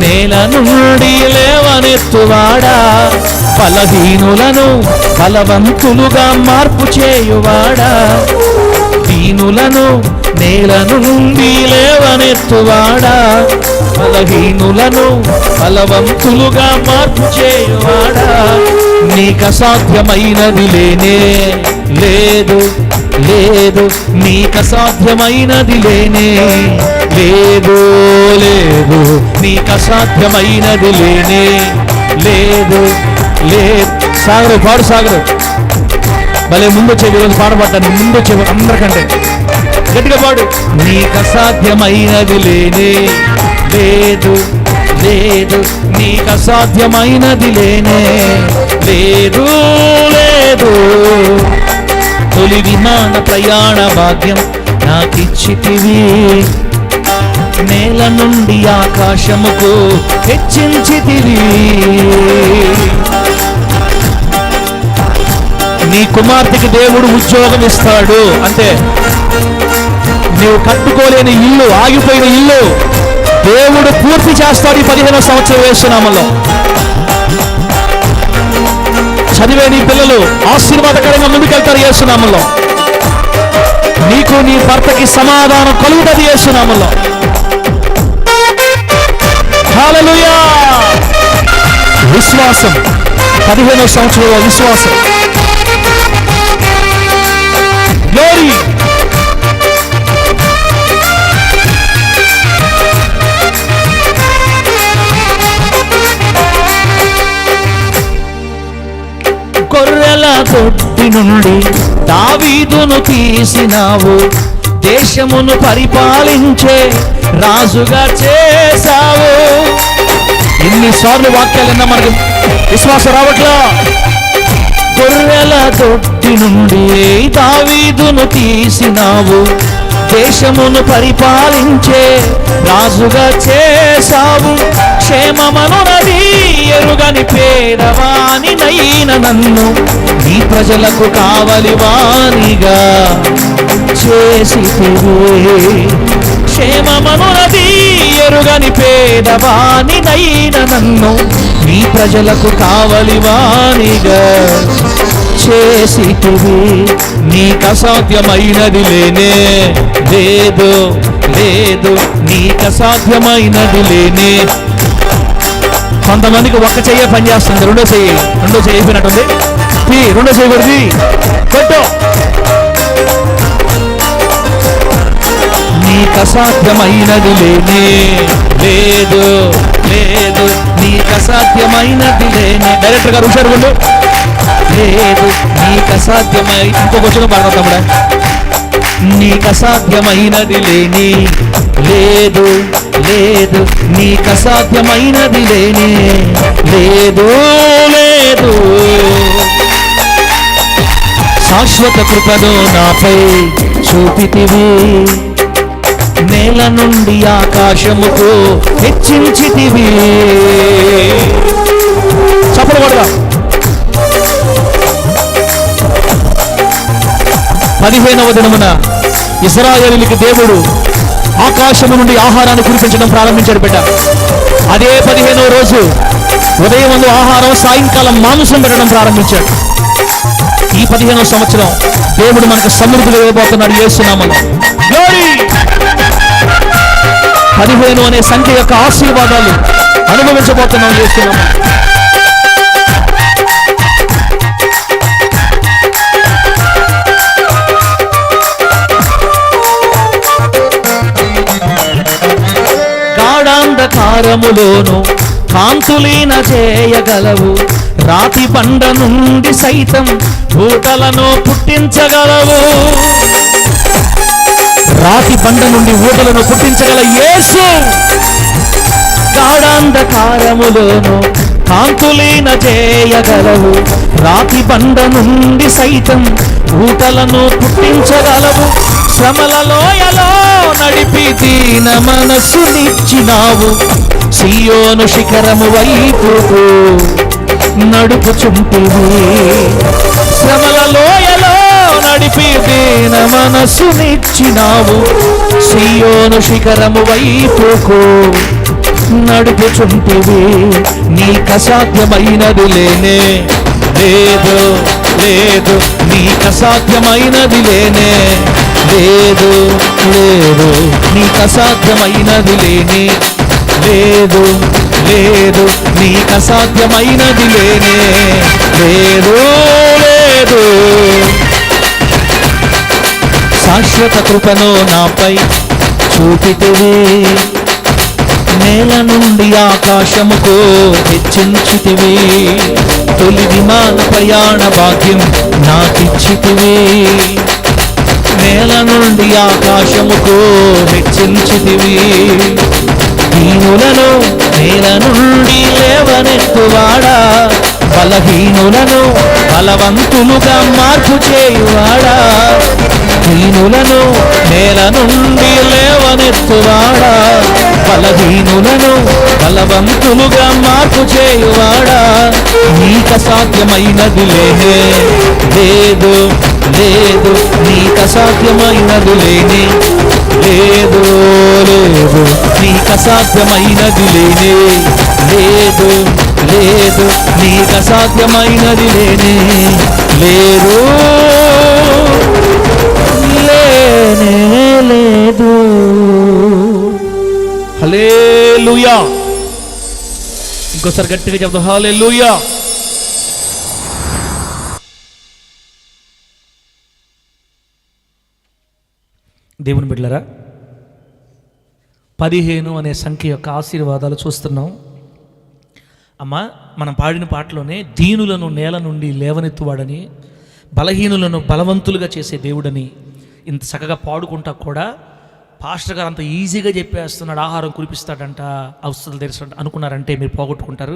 నేల నుండి లేవనెత్తువాడా, బలహీనులను బలవంతులుగా మార్పు చేయువాడా. దీనులను నేల నుండి లేవనెత్తువాడా, బలహీనులను బలవంతులుగా మార్పు చేయువాడా. నీకు అసాధ్యమైనది లేనే లేదు లేదు, నీకు అసాధ్యమైనది లేనే లేదు లేదు, నీకు అసాధ్యమైనది లేనే లేదు లేదు. సాగరు పాడు, సాగరు భలే ముందు వచ్చేది ఈరోజు పాట పాడతాను, ముందు వచ్చే అందరికంటే గట్టిగా పాడు. నీకు అసాధ్యమైనది లేనే లేదు లేదు, నీకు అసాధ్యమైనది లేనే లేదు లేదు. తొలి విమాన ప్రయాణ భాగ్యం నాకిచ్చితివి, నేల నుండి ఆకాశముకు హెచ్చించితివి. నీ కుమార్తెకి దేవుడు ఉద్యోగం ఇస్తాడు అంటే, నీవు కట్టుకోలేని ఇల్లు, ఆగిపోయిన ఇల్లు దేవుడు పూర్తి చేస్తాడు ఈ 15వ సంవత్సరం యేసునామములో. చదివే నీ పిల్లలు ఆశీర్వాదకరంగా ముందుకెళ్తారు యేసునామములో. నీకు నీ భర్తకి సమాధానం కలుగుతుంది యేసునామములో. హల్లెలూయా. విశ్వాసం, 15వ సంవత్సరంలో విశ్వాసం. గ్లోరీ. గొర్రెల దొడ్డి నుండి దావీదును తీసినావు, దేశమును పరిపాలించే రాజుగా చేశావు. ఎన్నిసార్లు వాక్యాలన్నా మనకు విశ్వాసం రావట్లా. గొర్రెల దొడ్డి నుండి దావీదును తీసినావు, దేశమును పరిపాలించే రాజుగా చేశావు. క్షేమమనునది ఎరుగని పేదవాని నైన నన్ను నీ ప్రజలకు కావలి వానిగా చేసితివే. క్షేమమనునది ఎరుగని పేదవాని నైన నన్ను నీ ప్రజలకు కావలి వానిగా చేసితివి. నీకు అసాధ్యమైనది లేనే లేదు లేదు, నీకు అసాధ్యమైనది లేనే. కొంతమందికి ఒక్క చెయ్యే పని చేస్తుంది, రెండో చెయ్యి అయిపోయినట్టుంది. రెండో చెయ్యి కొడుతుంది, కొట్టు. నీకు అసాధ్యమైనది లేనే లేదు, లేదు, నీకు అసాధ్యమైనది లేనే. డైరెక్టర్ గారు హుషారు ఉండు. లేదు, నీకు అసాధ్యమై ఇంకొక వచ్చిన పాడతా తమ్ముడా. నీకు అసాధ్యమైనది లేని లేదు, లేదు, నీకు అసాధ్యమైనది లేని లేదు, లేదు. శాశ్వత కృపను నాపై చూపితివి, నేల నుండి ఆకాశముకు హెచ్చించితివి. చప్పలు కొడదాం. 15వ దినమున ఇశ్రాయేలుకి దేవుడు ఆకాశము నుండి ఆహారాన్ని కురిపించడం ప్రారంభించాడు బిడ్డ. అదే 15వ రోజు ఉదయం ముందు ఆహారం, సాయంకాలం మాంసం పెట్టడం ప్రారంభించాడు. ఈ 15వ సంవత్సరం దేవుడు మనకు సమృద్ధిగా ఇవ్వబోతున్నాడు యేసునామములో. గ్లోరీ. 15 అనే సంఖ్య యొక్క ఆశీర్వాదాలు అనుభవించబోతున్నాం యేసునామములో. గాఢాంధకారములోను కాంతులీన చేయగలవు, రాతి బండ నుండి సైతం ఊటలను పుట్టించగలవు. రాతి బండ నుండి ఊటలను పుట్టించగల యేసు. గాఢాంధకారములోను కాంతులీన చేయగలవు, రాతి బండ నుండి సైతం ఊటలను పుట్టించగలవు. శ్రమలలోయలో నడిపి దీన మనస్సునిచ్చినావు, సియోను శిఖరము వైపుకు నడుపుచుంటివి. శ్రమలలోయలో నడిపి దీన మనస్సునిచ్చినావు, సియోను శిఖరము వైపుకు నడుపుచుంటివి. నీకు అసాధ్యమైనది లేనే లేదు, లేదు, నీకు అసాధ్యమైనది లేనే లేదు, లేదు, నీకు అసాధ్యమైనది లేనే లేదు, లేదు, నీకు అసాధ్యమైనది లేనే లేదు, లేదు. శాశ్వత కృపను నాపై చూపితివి, నేల నుండి ఆకాశముకు హెచ్చించితివి. తొలి విమాన ప్రయాణ భాగ్యం నాకిచ్చితివి, నేల నుండి ఆకాశముకు హెచ్చించితివి. దీనులను నేల నుండి లేవనెత్తువాడా, బలహీనులను బలవంతులుగా మార్పు చేయువాడా. దీనులను నేల నుండి లేవనెత్తువాడా, బలహీనులను బలవంతులుగా మార్పు చేయువాడా. నీకు అసాధ్యమైనది లేనే లేదు, లేదు, నీకు అసాధ్యమైనది లేనే లేదు, లేదు, నీకు అసాధ్యమైనది లేనే లేదు, లేదు, నీకు అసాధ్యమైనది లేనే లేదు, లేనే లేదు. హల్లెలూయా. ఇంకోసారి గట్టిగా చెప్తాం, హల్లెలూయా. దేవుని బిడ్డలారా, 15 అనే సంఖ్య యొక్క ఆశీర్వాదాలు చూస్తున్నాం. అమ్మ, మనం పాడిన పాటలోనే దీనులను నేల నుండి లేవనెత్తువాడని, బలహీనులను బలవంతులుగా చేసే దేవుడని ఇంత చక్కగా పాడుకుంటా కూడా పాస్టర్ గారు అంత ఈజీగా చెప్పేస్తున్నాడు, ఆహారం కురిపిస్తాడంట, అవసరాలు తెరుస్తాడంట అనుకున్నారంటే మీరు పోగొట్టుకుంటారు.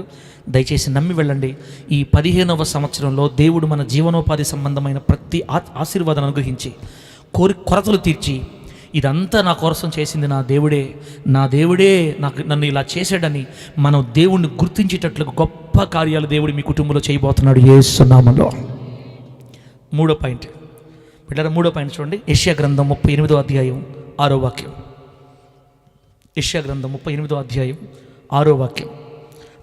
దయచేసి నమ్మి వెళ్ళండి. ఈ 15వ సంవత్సరంలో దేవుడు మన జీవనోపాధి సంబంధమైన ప్రతి ఆశీర్వాదాన్ని అనుగ్రహించి కొరతలు తీర్చి, ఇదంతా నా కోసం చేసింది నా దేవుడే, నా దేవుడే నన్ను ఇలా చేశాడని మనం దేవుణ్ణి గుర్తించేటట్లుగా గొప్ప కార్యాలు దేవుడు మీ కుటుంబంలో చేయబోతున్నాడు యేసు నామములో. 3వ పాయింట్ బిడ్డలారా, 3వ పాయింట్ చూడండి. యెషయా గ్రంథం 38వ అధ్యాయం 6వ వాక్యం. యెషయా గ్రంథం 38వ అధ్యాయం 6వ వాక్యం.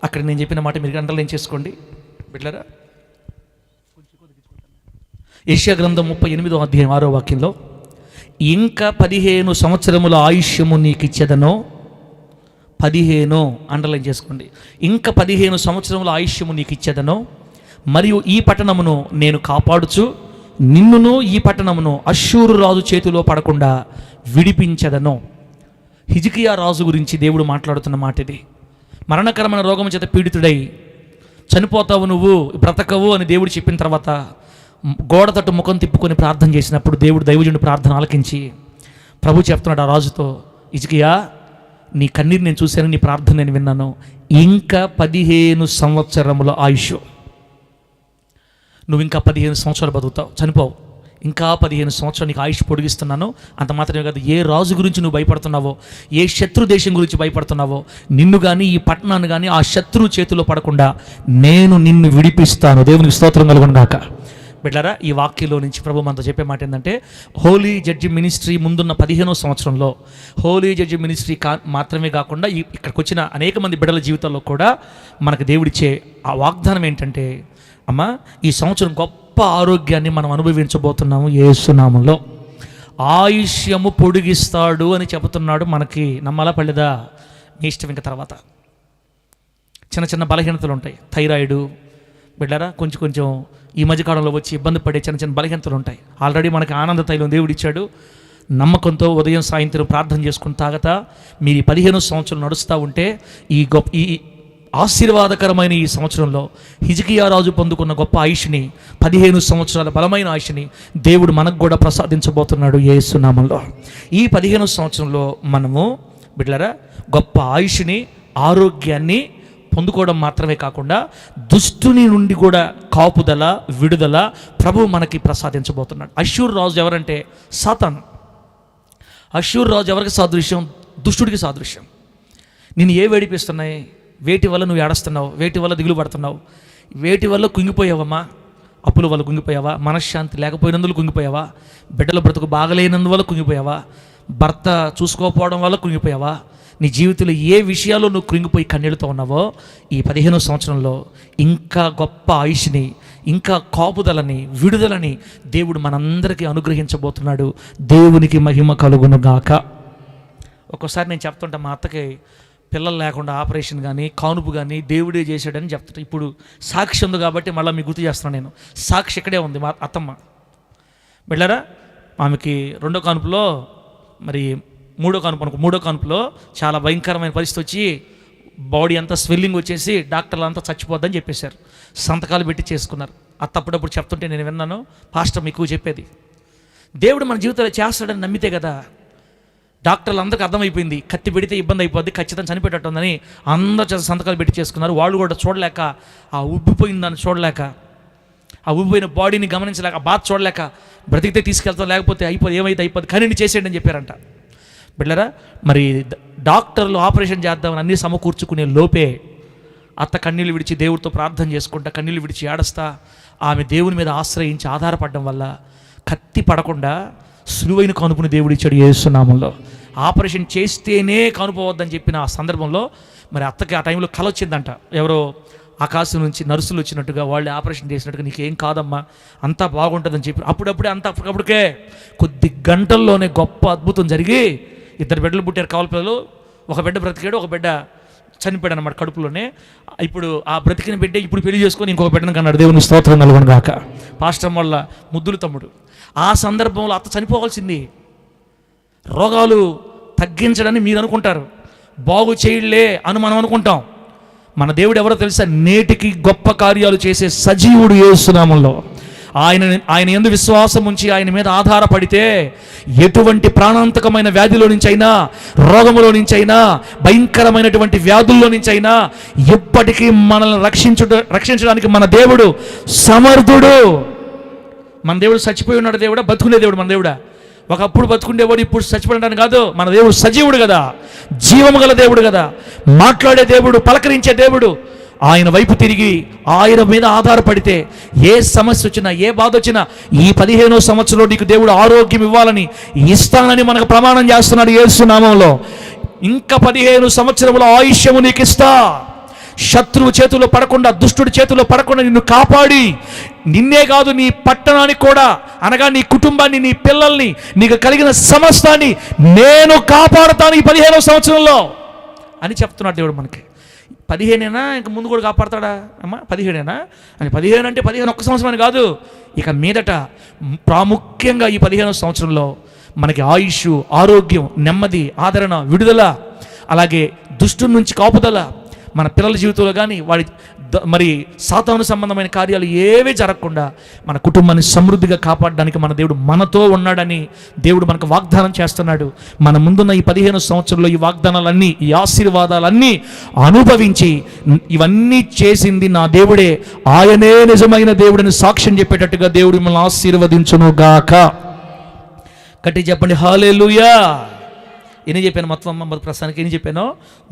అక్కడ నేను చెప్పిన మాట మీరు అండర్లైన్ చేసుకోండి బిడ్డలారా. యెషయా గ్రంథం 38వ అధ్యాయం 6వ వాక్యంలో, ఇంకా 15 సంవత్సరముల ఆయుష్యము నీకు ఇచ్చేదనో. 15 అండర్లైన్ చేసుకోండి. ఇంకా 15 సంవత్సరముల ఆయుష్యము నీకు ఇచ్చేదనో, మరియు ఈ పట్టణమును నేను కాపాడుచు నిన్నును ఈ పట్టణమును అష్షూరు రాజు చేతిలో పడకుండా విడిపించదనో. హిజ్కియా రాజు గురించి దేవుడు మాట్లాడుతున్న మాట ఇది. మరణకరమైన రోగం చేత పీడితుడై చనిపోతావు, నువ్వు బ్రతకవు అని దేవుడు చెప్పిన తర్వాత గోడ తట్టు ముఖం తిప్పుకొని ప్రార్థన చేసినప్పుడు దేవుడు దైవజనుడి ప్రార్థన ఆలకించి ప్రభు చెప్తున్నాడు ఆ రాజుతో, హిజ్కియా, నీ కన్నీరు నేను చూశాను, నీ ప్రార్థన నేను విన్నాను. ఇంకా 15 సంవత్సరముల ఆయుష్, నువ్వు ఇంకా 15 సంవత్సరాలు బతుకుతావు, చనిపోవు. ఇంకా 15 సంవత్సరాలు నీకు ఆయుష్ పొడిగిస్తున్నాను. అంత మాత్రమే కాదు, ఏ రాజు గురించి నువ్వు భయపడుతున్నావో, ఏ శత్రు దేశం గురించి భయపడుతున్నావో, నిన్ను కానీ ఈ పట్టణాన్ని కానీ ఆ శత్రు చేతిలో పడకుండా నేను నిన్ను విడిపిస్తాను. దేవునికి స్తోత్రం కలుగును గాక. బిడ్డారా, ఈ వాక్యంలో నుంచి ప్రభు మనతో చెప్పే మాట ఏంటంటే, హోలీ జడ్జి మినిస్ట్రీ ముందున్న 15వ సంవత్సరంలో హోలీ జడ్జి మినిస్ట్రీ మాత్రమే కాకుండా ఇక్కడికి వచ్చిన అనేక మంది బిడ్డల జీవితాల్లో కూడా మనకు దేవుడిచ్చే ఆ వాగ్దానం ఏంటంటే, అమ్మా, ఈ సంవత్సరం గొప్ప ఆరోగ్యాన్ని మనం అనుభవించబోతున్నాము యేసు నామములో. ఆయుష్యము పొడిగిస్తాడు అని చెబుతున్నాడు. మనకి నమ్మాలా పడలేదా? మీ ఇష్టం. ఇంకా తర్వాత చిన్న చిన్న బలహీనతలు ఉంటాయి. థైరాయిడ్ బిడ్డారా, కొంచెం ఈ మధ్యకాలంలో వచ్చి ఇబ్బంది పడే చిన్న చిన్న బలహీనతలు ఉంటాయి. ఆల్రెడీ మనకి ఆనంద తైలం దేవుడు ఇచ్చాడు. నమ్మకంతో ఉదయం సాయంత్రం ప్రార్థన చేసుకుని తాగతా మీరు 15 సంవత్సరాలు నడుస్తూ ఉంటే ఈ ఆశీర్వాదకరమైన ఈ సంవత్సరంలో హిజ్కియా రాజు పొందుకున్న గొప్ప ఆయుష్ని, 15 సంవత్సరాల బలమైన ఆయుష్ని దేవుడు మనకు కూడా ప్రసాదించబోతున్నాడు యేసు నామములో. ఈ 15 సంవత్సరంలో మనము బిడ్డలారా గొప్ప ఆయుష్ని, ఆరోగ్యాన్ని పొందుకోవడం మాత్రమే కాకుండా దుష్టుని నుండి కూడా కాపుదల, విడుదల ప్రభు మనకి ప్రసాదించబోతున్నాడు. అష్షూరు రాజు ఎవరంటే సాతాను. అష్షూరు రాజు ఎవరికి సాదృశ్యం? దుష్టుడికి సాదృశ్యం. నిన్ను ఏ వేడిపిస్తున్నాయి? వేటి వల్ల నువ్వు ఏడుస్తున్నావు? వేటి వల్ల దిగులు పడుతున్నావు? వేటి వల్ల కుంగిపోయావమ్మా? అప్పుల వల్ల కుంగిపోయావా? మనశ్శాంతి లేకపోయినందుకు కుంగిపోయావా? బిడ్డల బ్రతుకు బాగలేనందువల్ల కుంగిపోయావా? భర్త చూసుకోకపోవడం వల్ల కుంగిపోయావా? నీ జీవితంలో ఏ విషయాల్లో నువ్వు కృంగిపోయి కన్నీళ్ళతో ఉన్నావో, ఈ 15వ సంవత్సరంలో ఇంకా గొప్ప ఆయుష్ని, ఇంకా కాపుదలని, విడుదలని దేవుడు మనందరికీ అనుగ్రహించబోతున్నాడు. దేవునికి మహిమ కలుగును గాక. ఒక్కోసారి నేను చెప్తుంటా, మా అత్తకి పిల్లలు లేకుండా ఆపరేషన్ కానీ కానుపు కానీ దేవుడే చేశాడని చెప్తాడు. ఇప్పుడు సాక్షి ఉంది కాబట్టి మళ్ళీ మీకు గుర్తు చేస్తున్నాను. నేను సాక్షి ఇక్కడే ఉంది. మా అత్తమ్మ వెళ్ళారా, ఆమెకి 2వ కానుపులో, మరి 3వ కానుపులో చాలా భయంకరమైన పరిస్థితి వచ్చి బాడీ అంతా స్వెల్లింగ్ వచ్చేసి డాక్టర్లు అంతా చచ్చిపోద్దని చెప్పేశారు. సంతకాలు పెట్టి చేసుకున్నారు. అప్పుడప్పుడు చెప్తుంటే నేను విన్నాను, పాస్టర్ మీకు చెప్పేది, దేవుడు మన జీవితంలో చేస్తాడని నమ్మితే కదా. డాక్టర్లు అందరికీ అర్థమైపోయింది, కత్తి పెడితే ఇబ్బంది అయిపోద్ది, ఖచ్చితంగా చనిపెట్టుందని అందరూ సంతకాలు పెట్టి చేసుకున్నారు. వాళ్ళు కూడా చూడలేక, ఆ ఉబ్బిపోయిన దాన్ని చూడలేక, ఆ ఉబ్బిపోయిన బాడీని గమనించలేక, బాధ చూడలేక బ్రతికితే తీసుకెళ్తాం, లేకపోతే ఏమైతే అయిపోద్ది, కనీని చేసేయండి అని చెప్పారంట. బిడ్డరా, మరి డాక్టర్లు ఆపరేషన్ చేద్దామని అన్నీ సమకూర్చుకునే లోపే అత్త కన్నీళ్ళు విడిచి దేవుడితో ప్రార్థన చేసుకుంటా, కన్నీళ్ళు విడిచి ఏడుస్తా ఆమె దేవుని మీద ఆశ్రయించి ఆధారపడడం వల్ల కత్తి పడకుండా సులువైన కానుపుని దేవుడు ఇచ్చాడు యేసు నామములో. ఆపరేషన్ చేస్తేనే కానుపోవద్దని చెప్పిన ఆ సందర్భంలో మరి అత్తకి ఆ టైంలో కల వచ్చిందంట. ఎవరో ఆకాశం నుంచి నర్సులు వచ్చినట్టుగా, వాళ్ళు ఆపరేషన్ చేసినట్టుగా, నీకేం కాదమ్మా, అంతా బాగుంటుందని చెప్పి అప్పటికప్పుడే కొద్ది గంటల్లోనే గొప్ప అద్భుతం జరిగి 2 బిడ్డలు పుట్టారు. కావాలి పిల్లలు. ఒక బిడ్డ బ్రతికాడు, ఒక బిడ్డ చనిపోయాడు అన్నమాట కడుపులోనే. ఇప్పుడు ఆ బ్రతికిన బిడ్డ ఇప్పుడు పెళ్లి చేసుకొని ఇంకొక బిడ్డను కన్నాడు. దేవుని స్తోత్రం కలుగును గాక. పాస్టర్ వల్ల ముద్దులు తమ్ముడు. ఆ సందర్భంలో అత్త చనిపోవాల్సింది. రోగాలు తగ్గించడని మీరు అనుకుంటారు, బాగు చేయలే అని మనం అనుకుంటాం. మన దేవుడు ఎవరో తెలుసా? నేటికి గొప్ప కార్యాలు చేసే సజీవుడు యేసు నామములో. ఆయన యందు విశ్వాసం ఉంచి ఆయన మీద ఆధారపడితే ఎటువంటి ప్రాణాంతకమైన వ్యాధిలో నుంచి అయినా, రోగములో నుంచి అయినా, భయంకరమైనటువంటి వ్యాధుల్లో నుంచి అయినా ఎప్పటికీ మనల్ని రక్షించడానికి మన దేవుడు సమర్థుడు. మన దేవుడు చచ్చిపోయి ఉన్నాడు దేవుడా, బతుకునే దేవుడు మన దేవుడా? ఒకప్పుడు బతుకుండేవాడు, ఇప్పుడు చచ్చిపోవడానికి కాదు. మన దేవుడు సజీవుడు కదా, జీవము గల దేవుడు కదా, మాట్లాడే దేవుడు, పలకరించే దేవుడు. ఆయన వైపు తిరిగి ఆయన మీద ఆధారపడితే ఏ సమస్య వచ్చినా, ఏ బాధ వచ్చినా, ఈ 15వ సంవత్సరంలో నీకు దేవుడు ఆరోగ్యం ఇవ్వాలని, ఇస్తానని మనకు ప్రమాణం చేస్తున్నాడు యేసు నామములో. ఇంకా 15 సంవత్సరముల ఆయుష్యము నీకు ఇస్తా. శత్రువు చేతిలో పడకుండా, దుష్టుడి చేతిలో పడకుండా నిన్ను కాపాడి, నిన్నే కాదు నీ పట్టణానికి కూడా, అనగా నీ కుటుంబాన్ని, నీ పిల్లల్ని, నీకు కలిగిన సమస్తాన్ని నేను కాపాడుతాను ఈ 15వ సంవత్సరంలో అని చెప్తున్నాడు దేవుడు మనకి. 15 ఇంక ముందు కూడా కాపాడతాడా అమ్మా? 15 అని 15 అంటే 15 ఒక్క సంవత్సరం అని కాదు, ఇక మీదట ప్రాముఖ్యంగా ఈ 15వ సంవత్సరంలో మనకి ఆయుష్, ఆరోగ్యం, నెమ్మది, ఆదరణ, విడుదల, అలాగే దుష్టుడి నుంచి కాపుదల, మన పిల్లల జీవితంలో కానీ వాడి మరి సాతాను సంబంధమైన కార్యాలు ఏవీ జరగకుండా మన కుటుంబాన్ని సమృద్ధిగా కాపాడడానికి మన దేవుడు మనతో ఉన్నాడని దేవుడు మనకు వాగ్దానం చేస్తున్నాడు. మన ముందున్న ఈ 15 సంవత్సరంలో ఈ వాగ్దానాలన్నీ, ఈ ఆశీర్వాదాలన్నీ అనుభవించి ఇవన్నీ చేసింది నా దేవుడే, ఆయనే నిజమైన దేవుడిని సాక్ష్యం చెప్పేటట్టుగా దేవుడు మిమ్మల్ని ఆశీర్వదించును గాక. గట్టి చెప్పండి హల్లెలూయా. ఎన్ని చెప్పాను మొత్తం ప్రస్తుతానికి? ఎన్ని చెప్పానో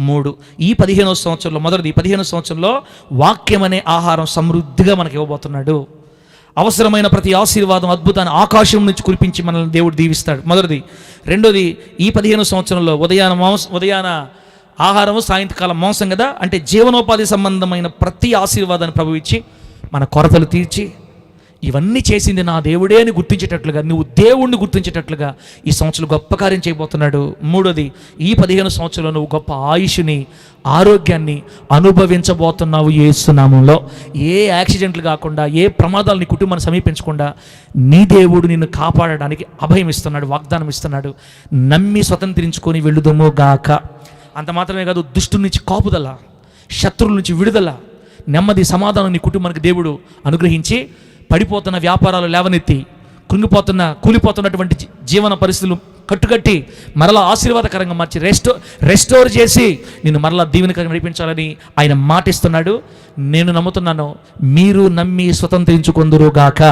3. ఈ 15వ సంవత్సరంలో మొదటిది, ఈ 15వ సంవత్సరంలో వాక్యం అనే ఆహారం సమృద్ధిగా మనకి ఇవ్వబోతున్నాడు. అవసరమైన ప్రతి ఆశీర్వాదం, అద్భుతాన్ని ఆకాశం నుంచి కురిపించి మనల్ని దేవుడు దీవిస్తాడు. మొదటిది. రెండోది, ఈ 15వ సంవత్సరంలో ఉదయాన ఆహారము, సాయంత్రకాలం మాంసం కదా, అంటే జీవనోపాధి సంబంధమైన ప్రతి ఆశీర్వాదాన్ని ప్రభు ఇచ్చి మన కొరతలు తీర్చి ఇవన్నీ చేసింది నా దేవుడే అని గుర్తించేటట్లుగా, నువ్వు దేవుణ్ణి గుర్తించేటట్లుగా ఈ సంవత్సరం గొప్ప కార్యం చేయబోతున్నాడు. మూడోది, ఈ 15 సంవత్సరంలో నువ్వు గొప్ప ఆయుష్ని, ఆరోగ్యాన్ని అనుభవించబోతున్నావు యేసు నామములో. ఏ యాక్సిడెంట్లు కాకుండా, ఏ ప్రమాదాలు నీ కుటుంబాన్ని సమీపించకుండా నీ దేవుడు నిన్ను కాపాడడానికి అభయం ఇస్తున్నాడు, వాగ్దానం ఇస్తున్నాడు. నమ్మి స్వతంత్రించుకొని వెళ్ళుదము గాక. అంత మాత్రమే కాదు, దుష్టు నుంచి కాపుదల, శత్రువుల నుంచి విడుదల, నెమ్మది, సమాధానం నీ కుటుంబానికి దేవుడు అనుగ్రహించి పడిపోతున్న వ్యాపారాలు లేవనెత్తి, కూలిపోతున్నటువంటి జీవన పరిస్థితులు కట్టుకట్టి మరలా ఆశీర్వాదకరంగా మార్చి రెస్టోర్ చేసి నిన్ను మరలా దీవెనకరంగా నడిపించాలని ఆయన మాటిస్తున్నాడు. నేను నమ్ముతున్నాను, మీరు నమ్మి స్వతంత్రించుకొందురుగాక.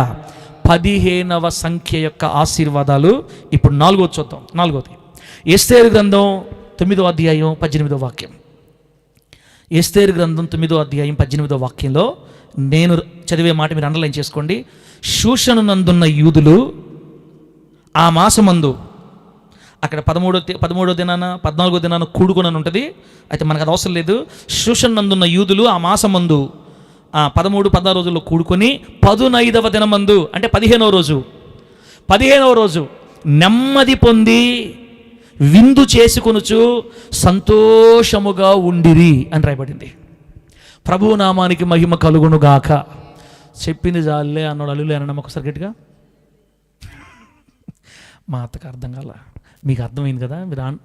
15వ సంఖ్య యొక్క ఆశీర్వాదాలు ఇప్పుడు 4వది చూద్దాం. 4వది, ఎస్తేరు గ్రంథం 9వ అధ్యాయం 18వ వాక్యం. ఎస్తేరు గ్రంథం 9వ అధ్యాయం 18వ వాక్యంలో నేను చదివే మాట మీరు అండర్లైన్ చేసుకోండి. షూషను నందున్న యూదులు ఆ మాసమందు, అక్కడ 13వ దినాన 14వ దినాన కూడుకొని ఉంటుంది, అయితే మనకు అది అవసరం లేదు. షూషను నందున్న యూదులు ఆ మాసమందు 13, 16 రోజుల్లో కూడుకొని 15వ దినమందు, అంటే 15వ రోజు నెమ్మది పొంది విందు చేసుకొనుచు సంతోషముగా ఉండిరి అని రాయబడింది. ప్రభువు నామానికి మహిమ కలుగును గాక. చెప్పింది జాలే అన్నాడు, అల్లులే అన్నాడు ఒకసారి గట్టిగా. మా అత్తకు అర్థం కాల, మీకు అర్థమైంది కదా,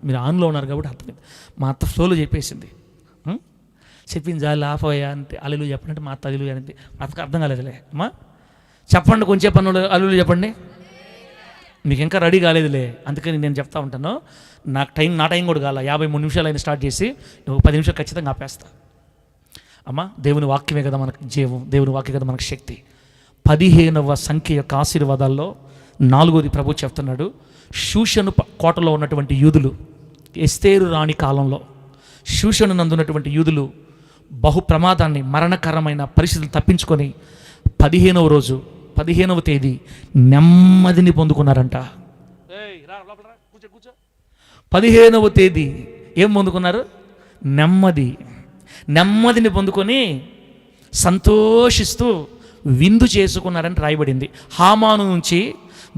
మీరు ఆన్లో ఉన్నారు కాబట్టి అర్థమైంది. మా అత్త ఫ్లోలో చెప్పేసింది, చెప్పింది జాలి ఆఫ్ అయ్యా అంటే అల్లులు చెప్పండి, మా అత్త అల్లులు అంటే మా అత్తకు అర్థం కాలేదులే. అమ్మా చెప్పండి, కొంచెం చెప్పండి, అల్లులు చెప్పండి. మీకు ఇంకా రెడీ కాలేదులే, అందుకని నేను చెప్తా ఉంటాను. నా టైం కూడా కాల, 53 నిమిషాలు అయినా స్టార్ట్ చేసి 10 నిమిషాలు ఖచ్చితంగా ఆపేస్తా. అమ్మా, దేవుని వాక్యమే కదా మనకు జీవం, దేవుని వాక్యం కదా మనకు శక్తి. 15వ సంఖ్య యొక్క ఆశీర్వాదాల్లో 4వది ప్రభు చెప్తున్నాడు. షూషను కోటలో ఉన్నటువంటి యూదులు, ఎస్తేరు రాణి కాలంలో షూషను నందున్నటువంటి యూదులు బహు ప్రమాదాన్ని, మరణకరమైన పరిస్థితులు తప్పించుకొని 15వ రోజు 15వ తేదీ నెమ్మదిని పొందుకున్నారంట. 15వ తేదీ ఏం పొందుకున్నారు? నెమ్మదిని పొందుకొని సంతోషిస్తూ విందు చేసుకున్నారని రాయబడింది. హామాను నుంచి,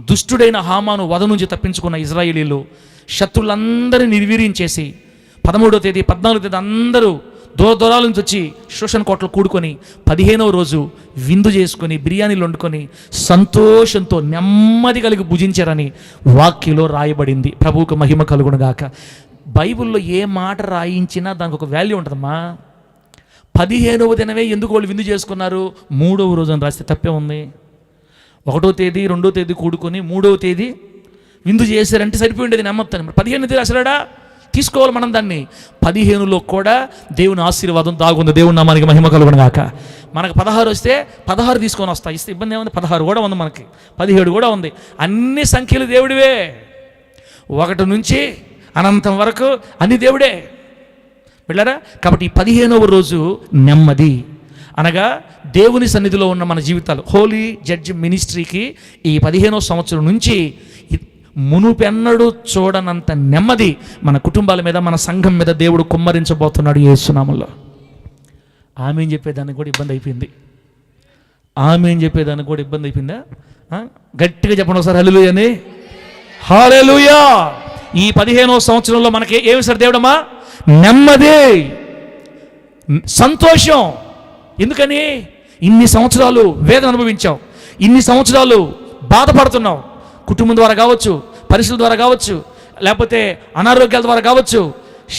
దుష్టుడైన హామాను వధ నుంచి తప్పించుకున్న ఇజ్రాయేలీలు శత్రులందరినీ నిర్వీర్యం 13వ తేదీ 14వ తేదీ అందరూ దూరాల నుంచి వచ్చి షూషన్ కోటలు కూడుకొని 15వ రోజు విందు చేసుకొని, బిర్యానీలు వండుకొని సంతోషంతో నెమ్మది కలిగి భుజించారని వాక్యంలో రాయబడింది. ప్రభువుకు మహిమ కలుగునుగాక. బైబిల్లో ఏ మాట రాయించినా దానికి ఒక వాల్యూ ఉంటుందమ్మా. 15వ దినమే ఎందుకు వాళ్ళు విందు చేసుకున్నారు? 3వ రోజు అని రాస్తే తప్పే ఉంది. 1వ తేదీ 2వ తేదీ కూడుకొని 3వ తేదీ విందు చేశారంటే సరిపోయిండేది నెమ్మత్తాను. 15వ తేదీ అసలాడా తీసుకోవాలి మనం దాన్ని. 15లో కూడా దేవుని ఆశీర్వాదం దాగుంది. దేవుని నామానికి మహిమ కలుగునుగాక. మనకు 16 వస్తే 16 తీసుకొని వస్తా, ఇస్తే ఇబ్బంది ఏముంది? 16 కూడా ఉంది మనకి, 17 కూడా ఉంది. అన్ని సంఖ్యలు దేవుడివే, 1 నుంచి అనంతం వరకు అన్ని దేవుడే వెళ్ళారా. కాబట్టి 15వ రోజు నెమ్మది, అనగా దేవుని సన్నిధిలో ఉన్న మన జీవితాలు, హోలీ జడ్జ్ మినిస్ట్రీకి ఈ 15వ సంవత్సరం నుంచి మునుపెన్నడూ చూడనంత నెమ్మది మన కుటుంబాల మీద, మన సంఘం మీద దేవుడు కుమ్మరించబోతున్నాడు యేసు నామములో. ఆమెన్ చెప్పేదానికి కూడా ఇబ్బంది అయిపోయింది. ఆమెన్ చెప్పేదానికి కూడా ఇబ్బంది అయిపోయిందా? గట్టిగా చెప్పండి ఒకసారి హల్లెలూయా అని. హల్లెలూయా. ఈ 15వ సంవత్సరంలో మనకి ఏమి సార్ దేవుడమ్మా? నెమ్మది, సంతోషం. ఎందుకని? ఇన్ని సంవత్సరాలు వేదన అనుభవించావు, ఇన్ని సంవత్సరాలు బాధపడుతున్నావు, కుటుంబం ద్వారా కావచ్చు, పరిస్థితుల ద్వారా కావచ్చు, లేకపోతే అనారోగ్యాల ద్వారా కావచ్చు.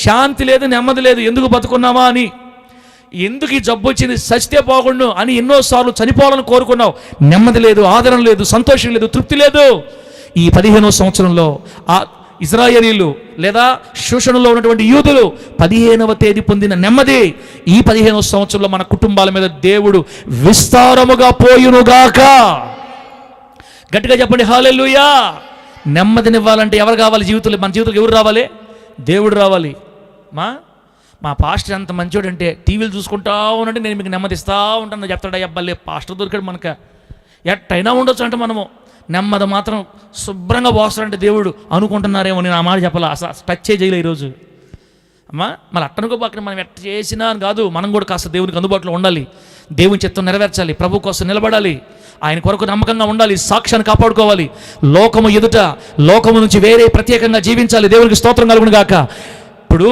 శాంతి లేదు, నెమ్మది లేదు. ఎందుకు బతుకున్నామా అని, ఎందుకు ఈ జబ్బు వచ్చింది, సస్తే పోకుండా అని ఎన్నోసార్లు చనిపోవాలని కోరుకున్నావు. నెమ్మది లేదు, ఆదరణ లేదు, సంతోషం లేదు, తృప్తి లేదు. ఈ 15వ సంవత్సరంలో ఆ ఇజ్రాయేలీలు లేదా శోషణలో ఉన్నటువంటి యూదులు 15వ తేదీ పొందిన నెమ్మది ఈ 15వ సంవత్సరంలో మన కుటుంబాల మీద దేవుడు విస్తారముగా పోయునుగాక. గట్టిగా చెప్పండి హల్లెలూయా. నెమ్మదినివ్వాలంటే ఎవరు కావాలి? జీవితంలో మన జీవితంలో ఎవరు రావాలి? దేవుడు రావాలి. మా పాస్టర్ ఎంత మంచోడు అంటే టీవీలు చూసుకుంటా ఉండండి, నేను మీకు నెమ్మదిస్తూ ఉంటాను చెప్తాడు. అబ్బాలే పాస్టర్ దొరికాడు మనకు, ఎట్టయినా ఉండొచ్చు అంటే మనము నెమ్మది మాత్రం శుభ్రంగా పోస్తాడంటే దేవుడు అనుకుంటున్నారేమో. నేను ఆ మాట చెప్పాలా, అసలు టచ్ చేయలే ఈరోజు అమ్మా. మళ్ళీ అట్టనుకో పక్కన మనం ఎట్ట చేసినా అని కాదు, మనం కూడా కాస్త దేవునికి అందుబాటులో ఉండాలి, దేవుని చిత్తం నెరవేర్చాలి, ప్రభు కోసం నిలబడాలి, ఆయన కొరకు నమ్మకంగా ఉండాలి, సాక్ష్యాన్ని కాపాడుకోవాలి, లోకము ఎదుట లోకము నుంచి వేరే ప్రత్యేకంగా జీవించాలి. దేవునికి స్తోత్రం కలుగును గాక. ఇప్పుడు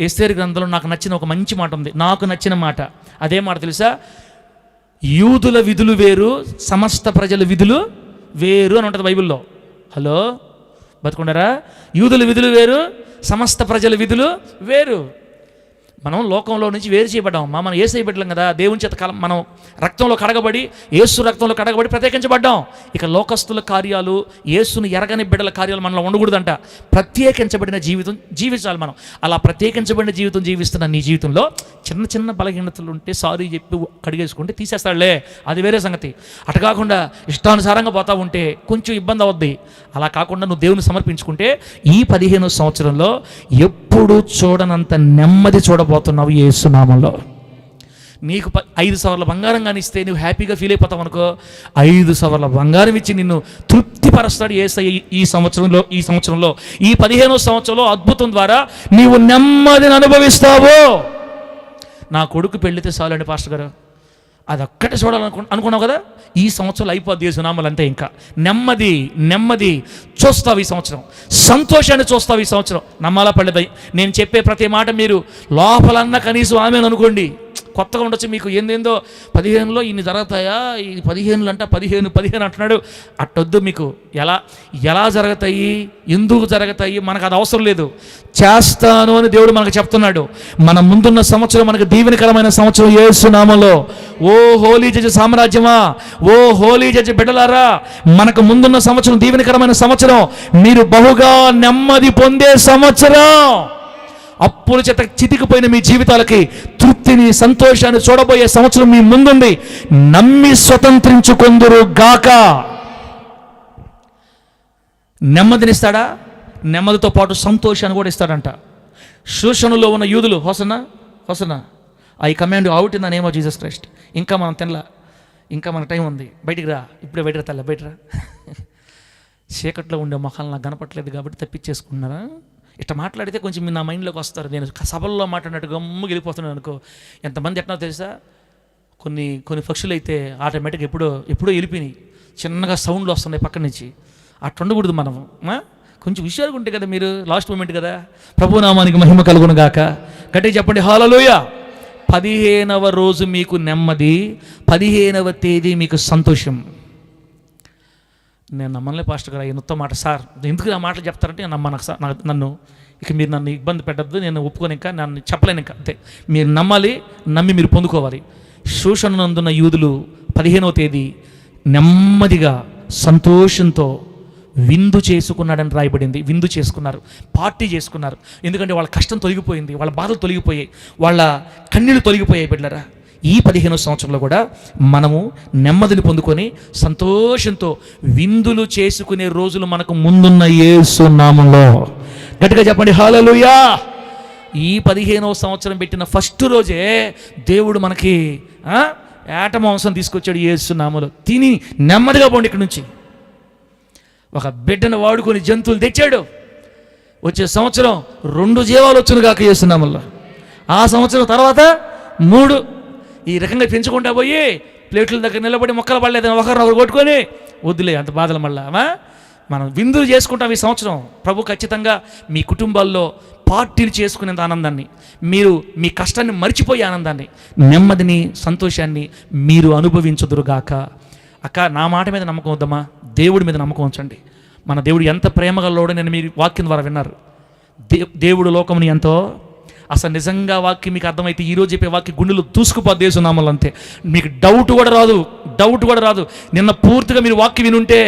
ఎస్తేరు గ్రంథంలో నాకు నచ్చిన ఒక మంచి మాట ఉంది, నాకు నచ్చిన మాట. అదే మాట తెలుసా? యూదుల విధులు వేరు, సమస్త ప్రజల విధులు వేరు అని ఉంటుంది బైబిల్లో. హలో, బతుకుండారా? యూదుల విధులు వేరు, సమస్త ప్రజల విధులు వేరు. మనం లోకంలో నుంచి వేరు చేయబడ్డాం. మనం యేసు బిడ్డలం కదా, దేవుని చేత మనం రక్తంలో కడగబడి, యేసు రక్తంలో కడగబడి ప్రత్యేకించబడ్డాం. ఇక లోకస్తుల కార్యాలు, యేసును ఎరగని బిడ్డల కార్యాలు మనలో ఉండకూడదంట. ప్రత్యేకించబడిన జీవితం జీవించాలి మనం. అలా ప్రత్యేకించబడిన జీవితం జీవిస్తున్న నీ జీవితంలో చిన్న చిన్న బలహీనతలు ఉంటే సారీ చెప్పి కడిగేసుకుంటే తీసేస్తాడులే, అది వేరే సంగతి. అటు కాకుండా ఇష్టానుసారంగా పోతా ఉంటే కొంచెం ఇబ్బంది అవుద్ది. అలా కాకుండా నువ్వు దేవుని సమర్పించుకుంటే ఈ 15వ సంవత్సరంలో ఎప్పుడు చూడనంత నెమ్మది చూడబోతున్నావు యేసు నామములో. నీకు 5 సవర్ల బంగారం కానీ ఇస్తే నువ్వు హ్యాపీగా ఫీల్ అయిపోతావు అనుకో, 5 సవర్ల బంగారం ఇచ్చి నిన్ను తృప్తిపరుస్తాడు యేసయ్య. ఈ సంవత్సరంలో ఈ 15వ సంవత్సరంలో అద్భుతం ద్వారా నీవు నెమ్మదిని అనుభవిస్తావు. నా కొడుకు పెళ్ళితే చాలు అండి పాస్టర్ గారు, అదొక్కటే అనుకున్నావు కదా, ఈ సంవత్సరంలో అయిపోద్ది యేసు నామములో. అంతే. ఇంకా నెమ్మది చూస్తావు ఈ సంవత్సరం, సంతోషాన్ని చూస్తావు ఈ సంవత్సరం. నమ్మాలా పడేది నేను చెప్పే ప్రతి మాట మీరు లోపలన్నా కనీసం ఆమెను అనుకోండి. కొత్తగా ఉండొచ్చు మీకు, ఏందేందో 15లో ఇన్ని జరుగుతాయా, ఈ 15 అంట 15 అంటున్నాడు. అట్టొద్దు మీకు. ఎలా జరుగుతాయి, ఎందుకు జరుగుతాయి మనకు అది అవసరం లేదు. చేస్తాను అని దేవుడు మనకు చెప్తున్నాడు. మన ముందున్న సంవత్సరం మనకు దీవెనకరమైన సంవత్సరం యేసు నామములో. ఓ హోలీ జడ్జ్ సామ్రాజ్యమా, ఓ హోలీ జడ్జ్ బిడ్డలారా, మనకు ముందున్న సంవత్సరం దీవెనకరమైన సంవత్సరం. మీరు బహుగా నెమ్మది పొందే సంవత్సరం. అప్పుల చేత చితికిపోయిన మీ జీవితాలకి తృప్తిని, సంతోషాన్ని చూడబోయే సంవత్సరం మీ ముందుంది. నమ్మి స్వతంత్రించుకొందురు గాక. నెమ్మదినిస్తాడా? నెమ్మదితో పాటు సంతోషాన్ని కూడా ఇస్తాడంట. శోషణలో ఉన్న యూదులు hosanna I command you out in the name of Jesus Christ. ఇంకా మనం తినలా, ఇంకా మన టైం ఉంది, బయటికి రా, ఇప్పుడే బయటకు తల్ల, బయటరా. చీకట్లో ఉండే మొఖాలు నాకు కనపట్లేదు కాబట్టి తప్పించేసుకున్నారా? ఇట్లా మాట్లాడితే కొంచెం నా మైండ్లోకి వస్తారు. నేను సభల్లో మాట్లాడినట్టు గమ్ము గెలిపోతున్నాను అనుకో. ఎంతమంది ఎట్లా తెలుసా, కొన్ని పక్షులు అయితే ఆటోమేటిక్గా ఎప్పుడో వెళ్ళిపోయినాయి, చిన్నగా సౌండ్లు వస్తున్నాయి పక్క నుంచి. అట్లా ఉండకూడదు మనం. కొంచెం హుషారుగా ఉంటే కదా మీరు. లాస్ట్ మూమెంట్ కదా. ప్రభునామానికి మహిమ కలుగును గాక. గట్టిగా చెప్పండి హల్లెలూయా. 15వ రోజు మీకు నెమ్మది, 15వ తేదీ మీకు సంతోషం. నేను నమ్మలే పాస్టర్ గారు ఎన్నో మాట. సార్ ఎందుకు ఆ మాటలు చెప్తారంటే నమ్మను సార్, నన్ను ఇక మీరు నన్ను ఇబ్బంది పెట్టద్దు, నేను ఒప్పుకొని ఇంకా నన్ను చెప్పలేను ఇంకా. అంతే, మీరు నమ్మాలి, నమ్మి మీరు పొందుకోవాలి. శోషణ నందున్న యూదులు 15వ తేదీ నెమ్మదిగా సంతోషంతో విందు చేసుకున్నాడని రాయబడింది. విందు చేసుకున్నారు, పార్టీ చేసుకున్నారు. ఎందుకంటే వాళ్ళ కష్టం తొలగిపోయింది, వాళ్ళ బాధలు తొలగిపోయాయి, వాళ్ళ కన్నీళ్ళు తొలగిపోయాయి. బిడ్డలారా, ఈ 15వ సంవత్సరంలో కూడా మనము నెమ్మదిని పొందుకొని సంతోషంతో విందులు చేసుకునే రోజులు మనకు ముందున్న యేసు నామములో. గట్టిగా చెప్పండి హల్లెలూయా. ఈ 15వ సంవత్సరం పెట్టిన ఫస్ట్ రోజే దేవుడు మనకి ఏట మాంసం తీసుకొచ్చాడు యేసు నామములో. తిని నెమ్మదిగా పోండి ఇక్కడి నుంచి. ఒక బిడ్డను వాడుకొని జంతువులు తెచ్చాడు. వచ్చే సంవత్సరం 2 జీవాలు వచ్చును గాక యేసు నామములో. ఆ సంవత్సరం తర్వాత 3 ఈ రకంగా పెంచుకుంటా పోయి ప్లేట్ల దగ్గర నిలబడి మొక్కలు పడలేదని ఒకరినొకరు కొట్టుకొని వద్దులే అంత బాధలు. మళ్ళా మనం విందులు చేసుకుంటాం ఈ సంవత్సరం. ప్రభు ఖచ్చితంగా మీ కుటుంబాల్లో పార్టీలు చేసుకునేంత ఆనందాన్ని, మీరు మీ కష్టాన్ని మర్చిపోయే ఆనందాన్ని, నెమ్మదిని, సంతోషాన్ని మీరు అనుభవించుదురుగాక. అక్క, నా మాట మీద నమ్మకం వద్దమ్మా, దేవుడి మీద నమ్మకం ఉంచండి. మన దేవుడు ఎంత ప్రేమగలలోడో నేను మీరు వాక్యం ద్వారా విన్నారు. దేవుడు లోకముని ఎంతో, అసలు నిజంగా వాక్యం మీకు అర్థమైతే ఈరోజు చెప్పే వాక్యం గుండెలు దూసుకుపోద్ది యేసునామములో. అంతే, మీకు డౌట్ కూడా రాదు. నిన్న పూర్తిగా మీరు వాక్యం వినుంటే,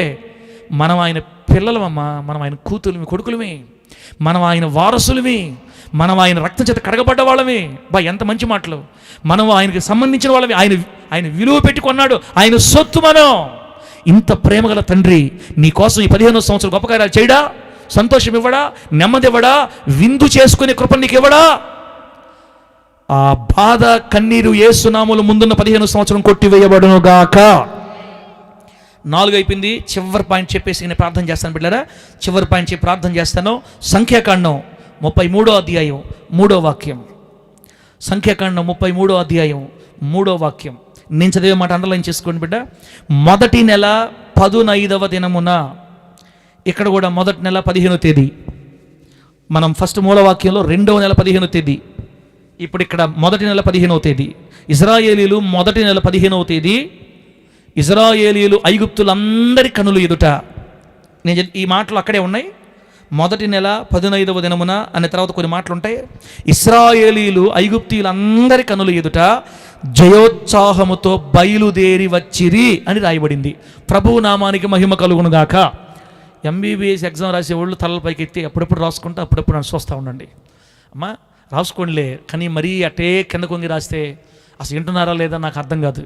మనం ఆయన పిల్లలమమ్మా, మనం ఆయన కూతురుమి, కొడుకులమి, మనం ఆయన వారసులమి, మనం ఆయన రక్తం చేత కడగబడ్డ వాళ్ళమి. ఎంత మంచి మాటలు. మనం ఆయనకి సంబంధించిన వాళ్ళమి. ఆయన విలువ పెట్టుకున్నాడు, ఆయన సొత్తు మనం. ఇంత ప్రేమగల తండ్రి నీ కోసం ఈ 15వ సంవత్సరం గొప్ప కార్యాలు చేయడా, సంతోషం ఇవ్వడా, నెమ్మది ఇవ్వడా, విందు చేసుకునే కృప నీకు ఇవ్వడా? ఆ బాధ కన్నీరు యేసునామములో ముందున్న 15వ సంవత్సరం కొట్టివేయబడును గాక. 4 అయిపోయింది. చివరి పాయింట్ చెప్పేసి నేను ప్రార్థన చేస్తాను బిడ్డలారా. చివరి పాయింట్ చెప్పి ప్రార్థన చేస్తాను. సంఖ్యాకాండం 33వ అధ్యాయం 3వ వాక్యం. సంఖ్యాకాండం 33వ అధ్యాయం 3వ వాక్యం. నేను చదివే మాట అండర్లైన్ చేసుకోండి బిడ్డ. మొదటి నెల 15వ దినమున, ఇక్కడ కూడా మొదటి నెల 15వ తేదీ. మనం ఫస్ట్ 3వ వాక్యంలో 2వ నెల 15వ తేదీ, ఇప్పుడు ఇక్కడ మొదటి నెల 15వ తేదీ. ఇశ్రాయేలీలు మొదటి నెల 15వ తేదీ ఇశ్రాయేలీలు ఐగుప్తులందరి కనులు ఎదుట. నేను ఈ మాటలు అక్కడే ఉన్నాయి. మొదటి నెల 15వ దినమున అనే తర్వాత కొన్ని మాటలు ఉంటాయి. ఇశ్రాయేలీలు ఐగుప్తీయులందరి కనులు ఎదుట జయోత్సాహముతో బయలుదేరి వచ్చిరి అని రాయబడింది. ప్రభువు నామానికి మహిమ కలుగును గాక. ఎంబీబీఎస్ ఎగ్జామ్ రాసే వాళ్ళు తలపైకి ఎత్తి అప్పుడప్పుడు రాసుకుంటూ అప్పుడప్పుడు నన్ను చూస్తూ ఉండండి. అమ్మా రాసుకోండిలే, కానీ మరీ అటే కింద కొంగి రాస్తే అసలు వింటున్నారా లేదా నాకు అర్థం కాదు.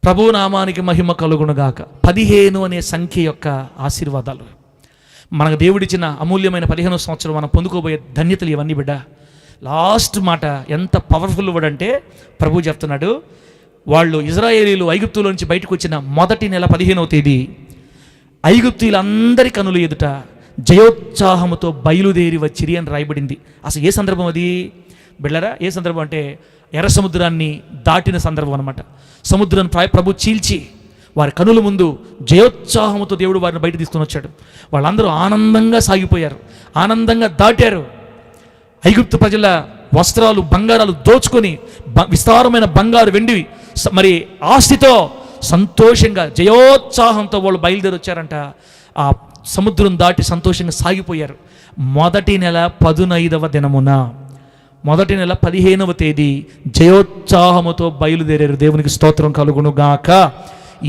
ప్రభు నామానికి మహిమ కలుగునుగాక. 15 అనే సంఖ్య యొక్క ఆశీర్వాదాలు, మనకు దేవుడిచ్చిన అమూల్యమైన 15వ సంవత్సరం మనం పొందుకోబోయే ధన్యతలు ఇవన్నీ బిడ్డ. లాస్ట్ మాట ఎంత పవర్ఫుల్ వర్డ్ అంటే, ప్రభు చెప్తున్నాడు, వాళ్ళు ఇశ్రాయేలీలు ఐగుప్తులో నుంచి బయటకు వచ్చిన మొదటి నెల 15వ తేదీ ఐగుప్తీయులందరి కనులు ఎదుట జయోత్సాహముతో బయలుదేరి వచ్చిరి అని రాయబడింది. అసలు ఏ సందర్భం అది బిళ్ళరా? ఏ సందర్భం అంటే ఎర్ర సముద్రాన్ని దాటిన సందర్భం అనమాట. సముద్రాన్ని ప్రభు చీల్చి వారి కనుల ముందు జయోత్సాహముతో దేవుడు వారిని బయట తీసుకొని వచ్చాడు. వాళ్ళందరూ ఆనందంగా సాగిపోయారు, ఆనందంగా దాటారు. ఐగుప్తు ప్రజల వస్త్రాలు, బంగారాలు దోచుకొని విస్తారమైన బంగారు, వెండి మరి ఆస్తితో సంతోషంగా జయోత్సాహంతో వాళ్ళు బయలుదేరి వచ్చారంట. ఆ సముద్రం దాటి సంతోషంగా సాగిపోయారు. మొదటి నెల 15వ దినమున, మొదటి నెల 15వ తేదీ జయోత్సాహముతో బయలుదేరారు. దేవునికి స్తోత్రం కలుగును గాక.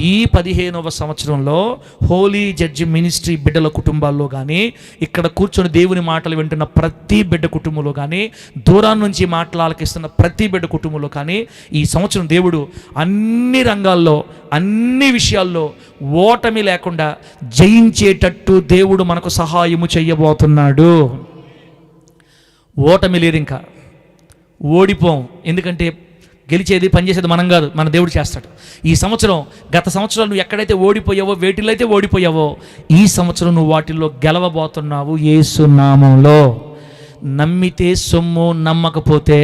ఈ 15వ సంవత్సరంలో హోలీ జడ్జి మినిస్ట్రీ బిడ్డల కుటుంబాల్లో కానీ, ఇక్కడ కూర్చొని దేవుని మాటలు వింటున్న ప్రతి బిడ్డ కుటుంబంలో కానీ, దూరం నుంచి మాటలు ఆలకిస్తున్న ప్రతి బిడ్డ కుటుంబంలో కానీ, ఈ సంవత్సరం దేవుడు అన్ని రంగాల్లో, అన్ని విషయాల్లో ఓటమి లేకుండా జయించేటట్టు దేవుడు మనకు సహాయము చేయబోతున్నాడు. ఓటమి లేదు, ఇంకా ఓడిపోం. ఎందుకంటే గెలిచేది, పనిచేసేది మనం కాదు, మన దేవుడు చేస్తాడు. ఈ సంవత్సరం, గత సంవత్సరాలు నువ్వు ఎక్కడైతే ఓడిపోయావో, వేటిలో అయితే ఓడిపోయావో, ఈ సంవత్సరం నువ్వు వాటిల్లో గెలవబోతున్నావు యేసు నామములో. నమ్మితే సొమ్ము, నమ్మకపోతే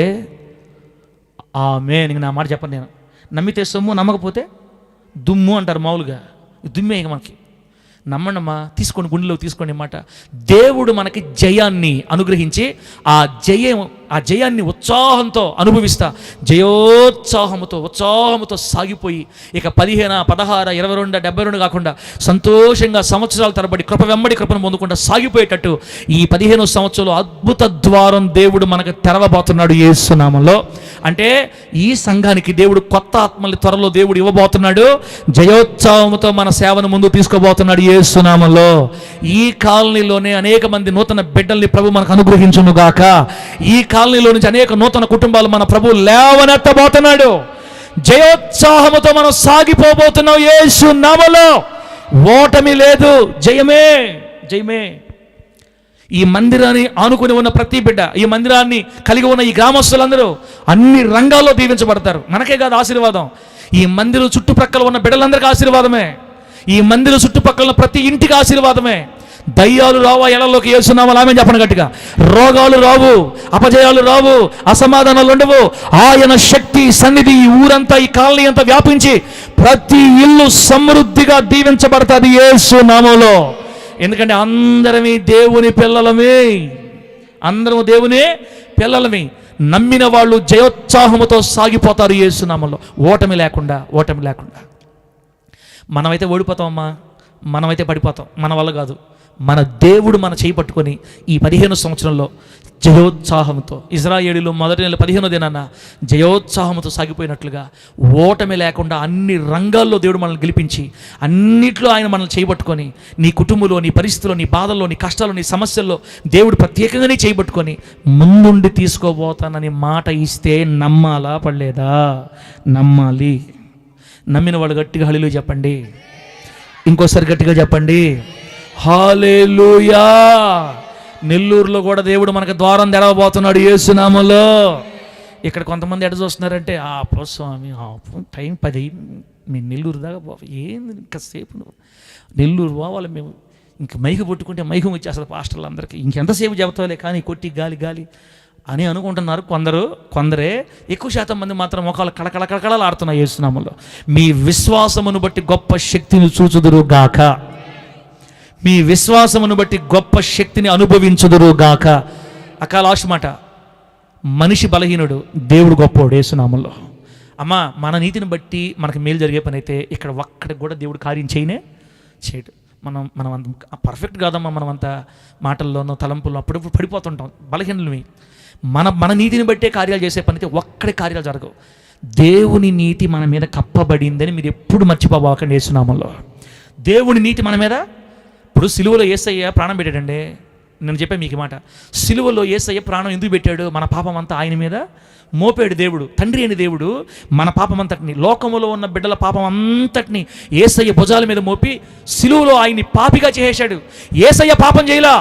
ఆమేన్. నా మాట చెప్పను నేను. నమ్మితే సొమ్ము, నమ్మకపోతే దుమ్ము అంటారు మామూలుగా. దుమ్మే ఇక మనకి. నమ్మండమ్మా, తీసుకోండి, గుండెలో తీసుకోండి మాట. దేవుడు మనకి జయాన్ని అనుగ్రహించి ఆ జయాన్ని ఉత్సాహంతో అనుభవిస్తా, ఉత్సాహముతో సాగిపోయి ఇక 15, 16, 22, 72 కాకుండా సంతోషంగా సంవత్సరాల తరబడి కృప వెంబడి కృపను పొందుకుంటా సాగిపోయేటట్టు ఈ 15వ సంవత్సరంలో అద్భుత ద్వారం దేవుడు మనకు తెరవబోతున్నాడు యేసు నామములో. అంటే ఈ సంఘానికి దేవుడు కొత్త ఆత్మల్ని త్వరలో దేవుడు ఇవ్వబోతున్నాడు. జయోత్సాహముతో మన సేవను ముందు తీసుకోబోతున్నాడు యేసు నామములో. ఈ కాలనీలోనే అనేక మంది నూతన బిడ్డల్ని ప్రభు మనకు అనుగ్రహించును గాక. ఈ కాలనీలో నుంచి అనేక నూతన కుటుంబాలు మన ప్రభు లేవనెత్తబోతున్నాడు. జయోత్సాహముతో మనం సాగిపోబోతున్నాం యేసు నామములో. ఓటమి లేదు, జయమే, జయమే. ఈ మందిరాన్ని ఆనుకుని ఉన్న ప్రతి బిడ్డ, ఈ మందిరాన్ని కలిగి ఉన్న ఈ గ్రామస్తులందరూ అన్ని రంగాల్లో దీవించబడతారు. మనకే కాదు ఆశీర్వాదం, ఈ మందిరం చుట్టుప్రక్కల ఉన్న బిడ్డలందరికీ ఆశీర్వాదమే. ఈ మందిరం చుట్టుపక్కల ప్రతి ఇంటికి ఆశీర్వాదమే. దయ్యాలు రావు ఎడలోకి యేసునామములో ఆమేన్ చెప్పండి గట్టిగా. రోగాలు రావు, అపజయాలు రావు, అసమాధానాలు ఉండవు. ఆయన శక్తి సన్నిధి ఈ ఊరంతా, ఈ కాలనీ అంతా వ్యాపించి ప్రతి ఇల్లు సమృద్ధిగా దీవించబడతాది యేసునామములో. ఎందుకంటే అందరమే దేవుని పిల్లలమే, అందరము దేవుని పిల్లలమే. నమ్మిన వాళ్ళు జయోత్సాహముతో సాగిపోతారు యేసునామములో, ఓటమి లేకుండా. మనమైతే ఓడిపోతామమ్మా, మనమైతే పడిపోతాం, మన వల్ల కాదు. మన దేవుడు మన చేయి పట్టుకొని ఈ 15 సంవత్సరంలో జయోత్సాహంతో, ఇజ్రాయేలులో మొదటి నెల 15వ దినాన జయోత్సాహంతో సాగిపోయినట్లుగా ఓటమి లేకుండా అన్ని రంగాల్లో దేవుడు మనల్ని గెలిపించి అన్నిట్లో ఆయన మనల్ని చేయబట్టుకొని నీ కుటుంబంలో, నీ పరిస్థితుల్లో, నీ బాధల్లో, నీ కష్టాల్లో, నీ సమస్యల్లో దేవుడు ప్రత్యేకంగానే చేయబట్టుకొని ముందుండి తీసుకోబోతానని మాట ఇస్తే నమ్మాలా పడలేదా? నమ్మాలి. నమ్మిన వాళ్ళు గట్టిగా హల్లెలూయా చెప్పండి. ఇంకోసారి గట్టిగా చెప్పండి, హల్లెలూయా. నెల్లూరులో కూడా దేవుడు మనకు ద్వారం తెరవబోతున్నాడు యేసునామములో. ఇక్కడ కొంతమంది ఎడ చూస్తున్నారంటే, స్వామి టైం 10 మీ నెల్లూరు దాకా ఏంది ఇంకాసేపు నువ్వు నెల్లూరు పోవాలి, మేము ఇంక మైకు పట్టుకుంటే మైకం వచ్చేస్తుంది పాస్టర్లు అందరికీ, ఇంకెంతసేపు చెబుతావులే కానీ కొట్టి గాలి అని అనుకుంటున్నారు కొందరే. ఎక్కువ శాతం మంది మాత్రం మొఖాలు కళకళలు ఆడుతున్నాయి యేసునామములో. మీ విశ్వాసమును బట్టి గొప్ప శక్తిని చూచుదురు గాక, మీ విశ్వాసమును బట్టి గొప్ప శక్తిని అనుభవించుదురు గాక. లాస్ట్ మాట, మనిషి బలహీనుడు, దేవుడు గొప్పోడు యేసునామములో. అమ్మా, మన నీతిని బట్టి మనకు మేలు జరిగే పని అయితే ఇక్కడ ఒక్కడికి కూడా దేవుడు కార్యం చేయడు. మనం అంత పర్ఫెక్ట్ కాదమ్మా, మనం అంత మాటల్లోనూ తలంపుల్లో అప్పుడప్పుడు పడిపోతుంటాం, బలహీనులమి. మన నీతిని బట్టే కార్యాలు చేసే పని అయితే ఒక్కడి కార్యాలు జరగవు. దేవుని నీతి మన మీద కప్పబడిందని మీరు ఎప్పుడు మర్చిపోబాకండి యేసునామములో. దేవుని నీతి మన మీద. ఇప్పుడు సిలువలో యేసయ్య ప్రాణం పెట్టాడండి. నేను చెప్పే మీకు మాట, సిలువలో యేసయ్య ప్రాణం ఎందుకు పెట్టాడు? మన పాపం అంతా ఆయన మీద మోపాడు దేవుడు. తండ్రి అయిన దేవుడు మన పాపం అంతటిని, లోకములో ఉన్న బిడ్డల పాపం అంతటిని యేసయ్య భుజాల మీద మోపి సిలువలో ఆయన్ని పాపిగా చేసేశాడు. యేసయ్య పాపం చేయలా,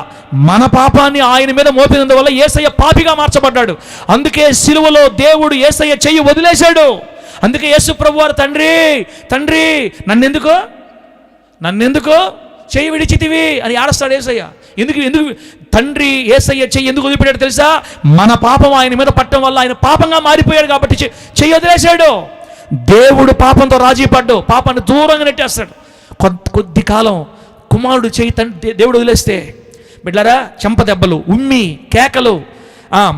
మన పాపాన్ని ఆయన మీద మోపినందువల్ల యేసయ్య పాపిగా మార్చబడ్డాడు. అందుకే సిలువలో దేవుడు యేసయ్య చెయ్యి వదిలేశాడు. అందుకే యేసు ప్రభువారు, తండ్రి నన్నెందుకు చెయ్యి విడిచితివి అని ఆడస్తాడు యేసయ్య. ఎందుకు తండ్రి యేసయ్య చెయ్యి ఎందుకు వదిలిపెట్టాడు తెలుసా? మన పాపం ఆయన మీద పట్టడం వల్ల ఆయన పాపంగా మారిపోయాడు కాబట్టి చెయ్యి వదిలేశాడు. దేవుడు పాపంతో రాజీ పడ్డు, పాపాన్ని దూరంగా నెట్టేస్తాడు. కొద్ది కాలం కుమారుడు చెయ్యి దేవుడు వదిలేస్తే బిడ్డలారా, చెంప దెబ్బలు, ఉమ్మి కేకలు,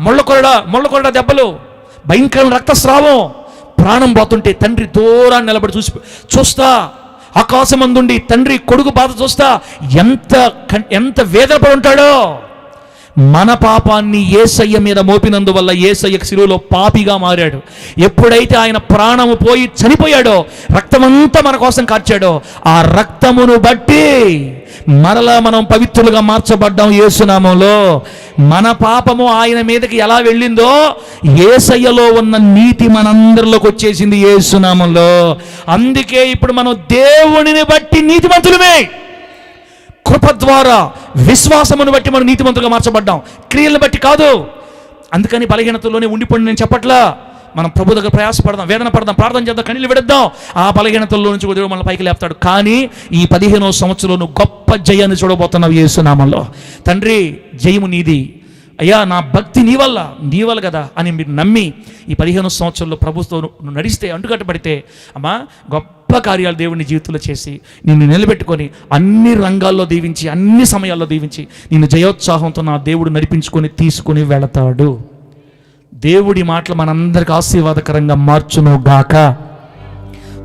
ముళ్ళకొరడ దెబ్బలు, భయంకరమైన రక్తస్రావం, ప్రాణం పోతుంటే తండ్రి దూరాన్ని నిలబడి చూస్తా, ఆకాశమందుండి తండ్రి కొడుకు బాధ చూస్తా ఎంత వేదన పడి ఉంటాడో. మన పాపాన్ని యేసయ్య మీద మోపినందువల్ల యేసయ్య శిలువలో పాపిగా మారాడు. ఎప్పుడైతే ఆయన ప్రాణము పోయి చనిపోయాడో, రక్తమంతా మన కోసం కార్చాడో, ఆ రక్తమును బట్టి మరలా మనం పవిత్రులుగా మార్చబడ్డాం యేసునామములో. మన పాపము ఆయన మీదకి ఎలా వెళ్ళిందో యేసయ్యలో ఉన్న నీతి మనందరిలోకి వచ్చేసింది యేసునామములో. అందుకే ఇప్పుడు మనం దేవునిని బట్టి నీతిమంతులమే. కృప ద్వారా, విశ్వాసమును బట్టి మనం నీతిమంతులుగా మార్చబడ్డాం, క్రియలను బట్టి కాదు. అందుకని బలహీనతలోనే ఉండిపోండి నేను చెప్పట్లా. మనం ప్రభు దగ్గర ప్రయాసపడదాం, వేదన పడదాం, ప్రార్థన చేద్దాం, కన్నీళ్ళు విడద్దాం. ఆ బలహీనతల్లో నుంచి దేవుడు మనల్ని పైకి లేపుతాడు. కానీ ఈ 15వ సంవత్సరంలో గొప్ప జయాన్ని చూడబోతున్నావు యేసునామములో. తండ్రి, జయము నీది అయ్యా, నా భక్తి నీ వల్ల కదా అని మీరు నమ్మి ఈ 15వ సంవత్సరంలో ప్రభుత్వం నడిస్తే, అంటుకట్టబడితే అమ్మా, గొప్ప కార్యాలు దేవుని జీవితంలో చేసి నిన్ను నిలబెట్టుకొని అన్ని రంగాల్లో దీవించి, అన్ని సమయాల్లో దీవించి నిన్ను జయోత్సాహంతో నా దేవుడు నడిపించుకొని తీసుకొని వెళతాడు. దేవుడి మాటలు మనందరికి ఆశీర్వాదకరంగా మార్చును గాక.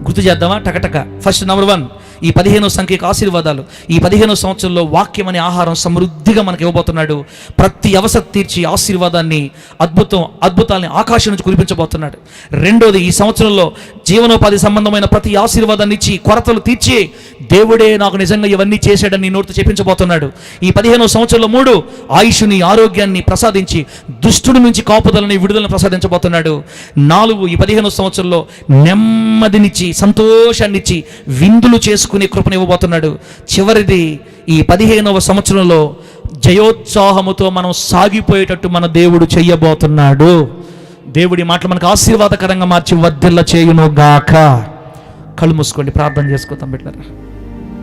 గుర్తు చేద్దామా? టకటక. ఫస్ట్ నెంబర్ 1, ఈ 15వ సంఖ్యకు ఆశీర్వాదాలు. ఈ 15వ సంవత్సరంలో వాక్యం అనే ఆహారం సమృద్ధిగా మనకు ఇవ్వబోతున్నాడు. ప్రతి అవసరం తీర్చి ఆశీర్వాదాన్ని, అద్భుతాలని ఆకాశం నుంచి కురిపించబోతున్నాడు. రెండోది, ఈ సంవత్సరంలో జీవనోపాధి సంబంధమైన ప్రతి ఆశీర్వాదాన్ని ఇచ్చి, కొరతలు తీర్చి, దేవుడే నాకు నిజంగా ఇవన్నీ చేశాడని నీ నోటితో చెప్పించబోతున్నాడు. ఈ 15వ సంవత్సరంలో 3, ఆయుష్ని, ఆరోగ్యాన్ని ప్రసాదించి దుష్టుడి నుంచి కాపుదలని, విడుదలను ప్రసాదించబోతున్నాడు. 4, ఈ 15వ సంవత్సరంలో నెమ్మదినిచ్చి, సంతోషాన్నిచ్చి, విందులు చేసుకునే కృపను ఇవ్వబోతున్నాడు. చివరిది, ఈ 15వ సంవత్సరంలో జయోత్సాహముతో మనం సాగిపోయేటట్టు మన దేవుడు చెయ్యబోతున్నాడు. దేవుడి మాటలు మనకు ఆశీర్వాదకరంగా మార్చి వర్ధిల్ల చేయును గాక. కళ్ళు మూసుకోండి, ప్రార్థన చేసుకుందాం బిడ్డలారా.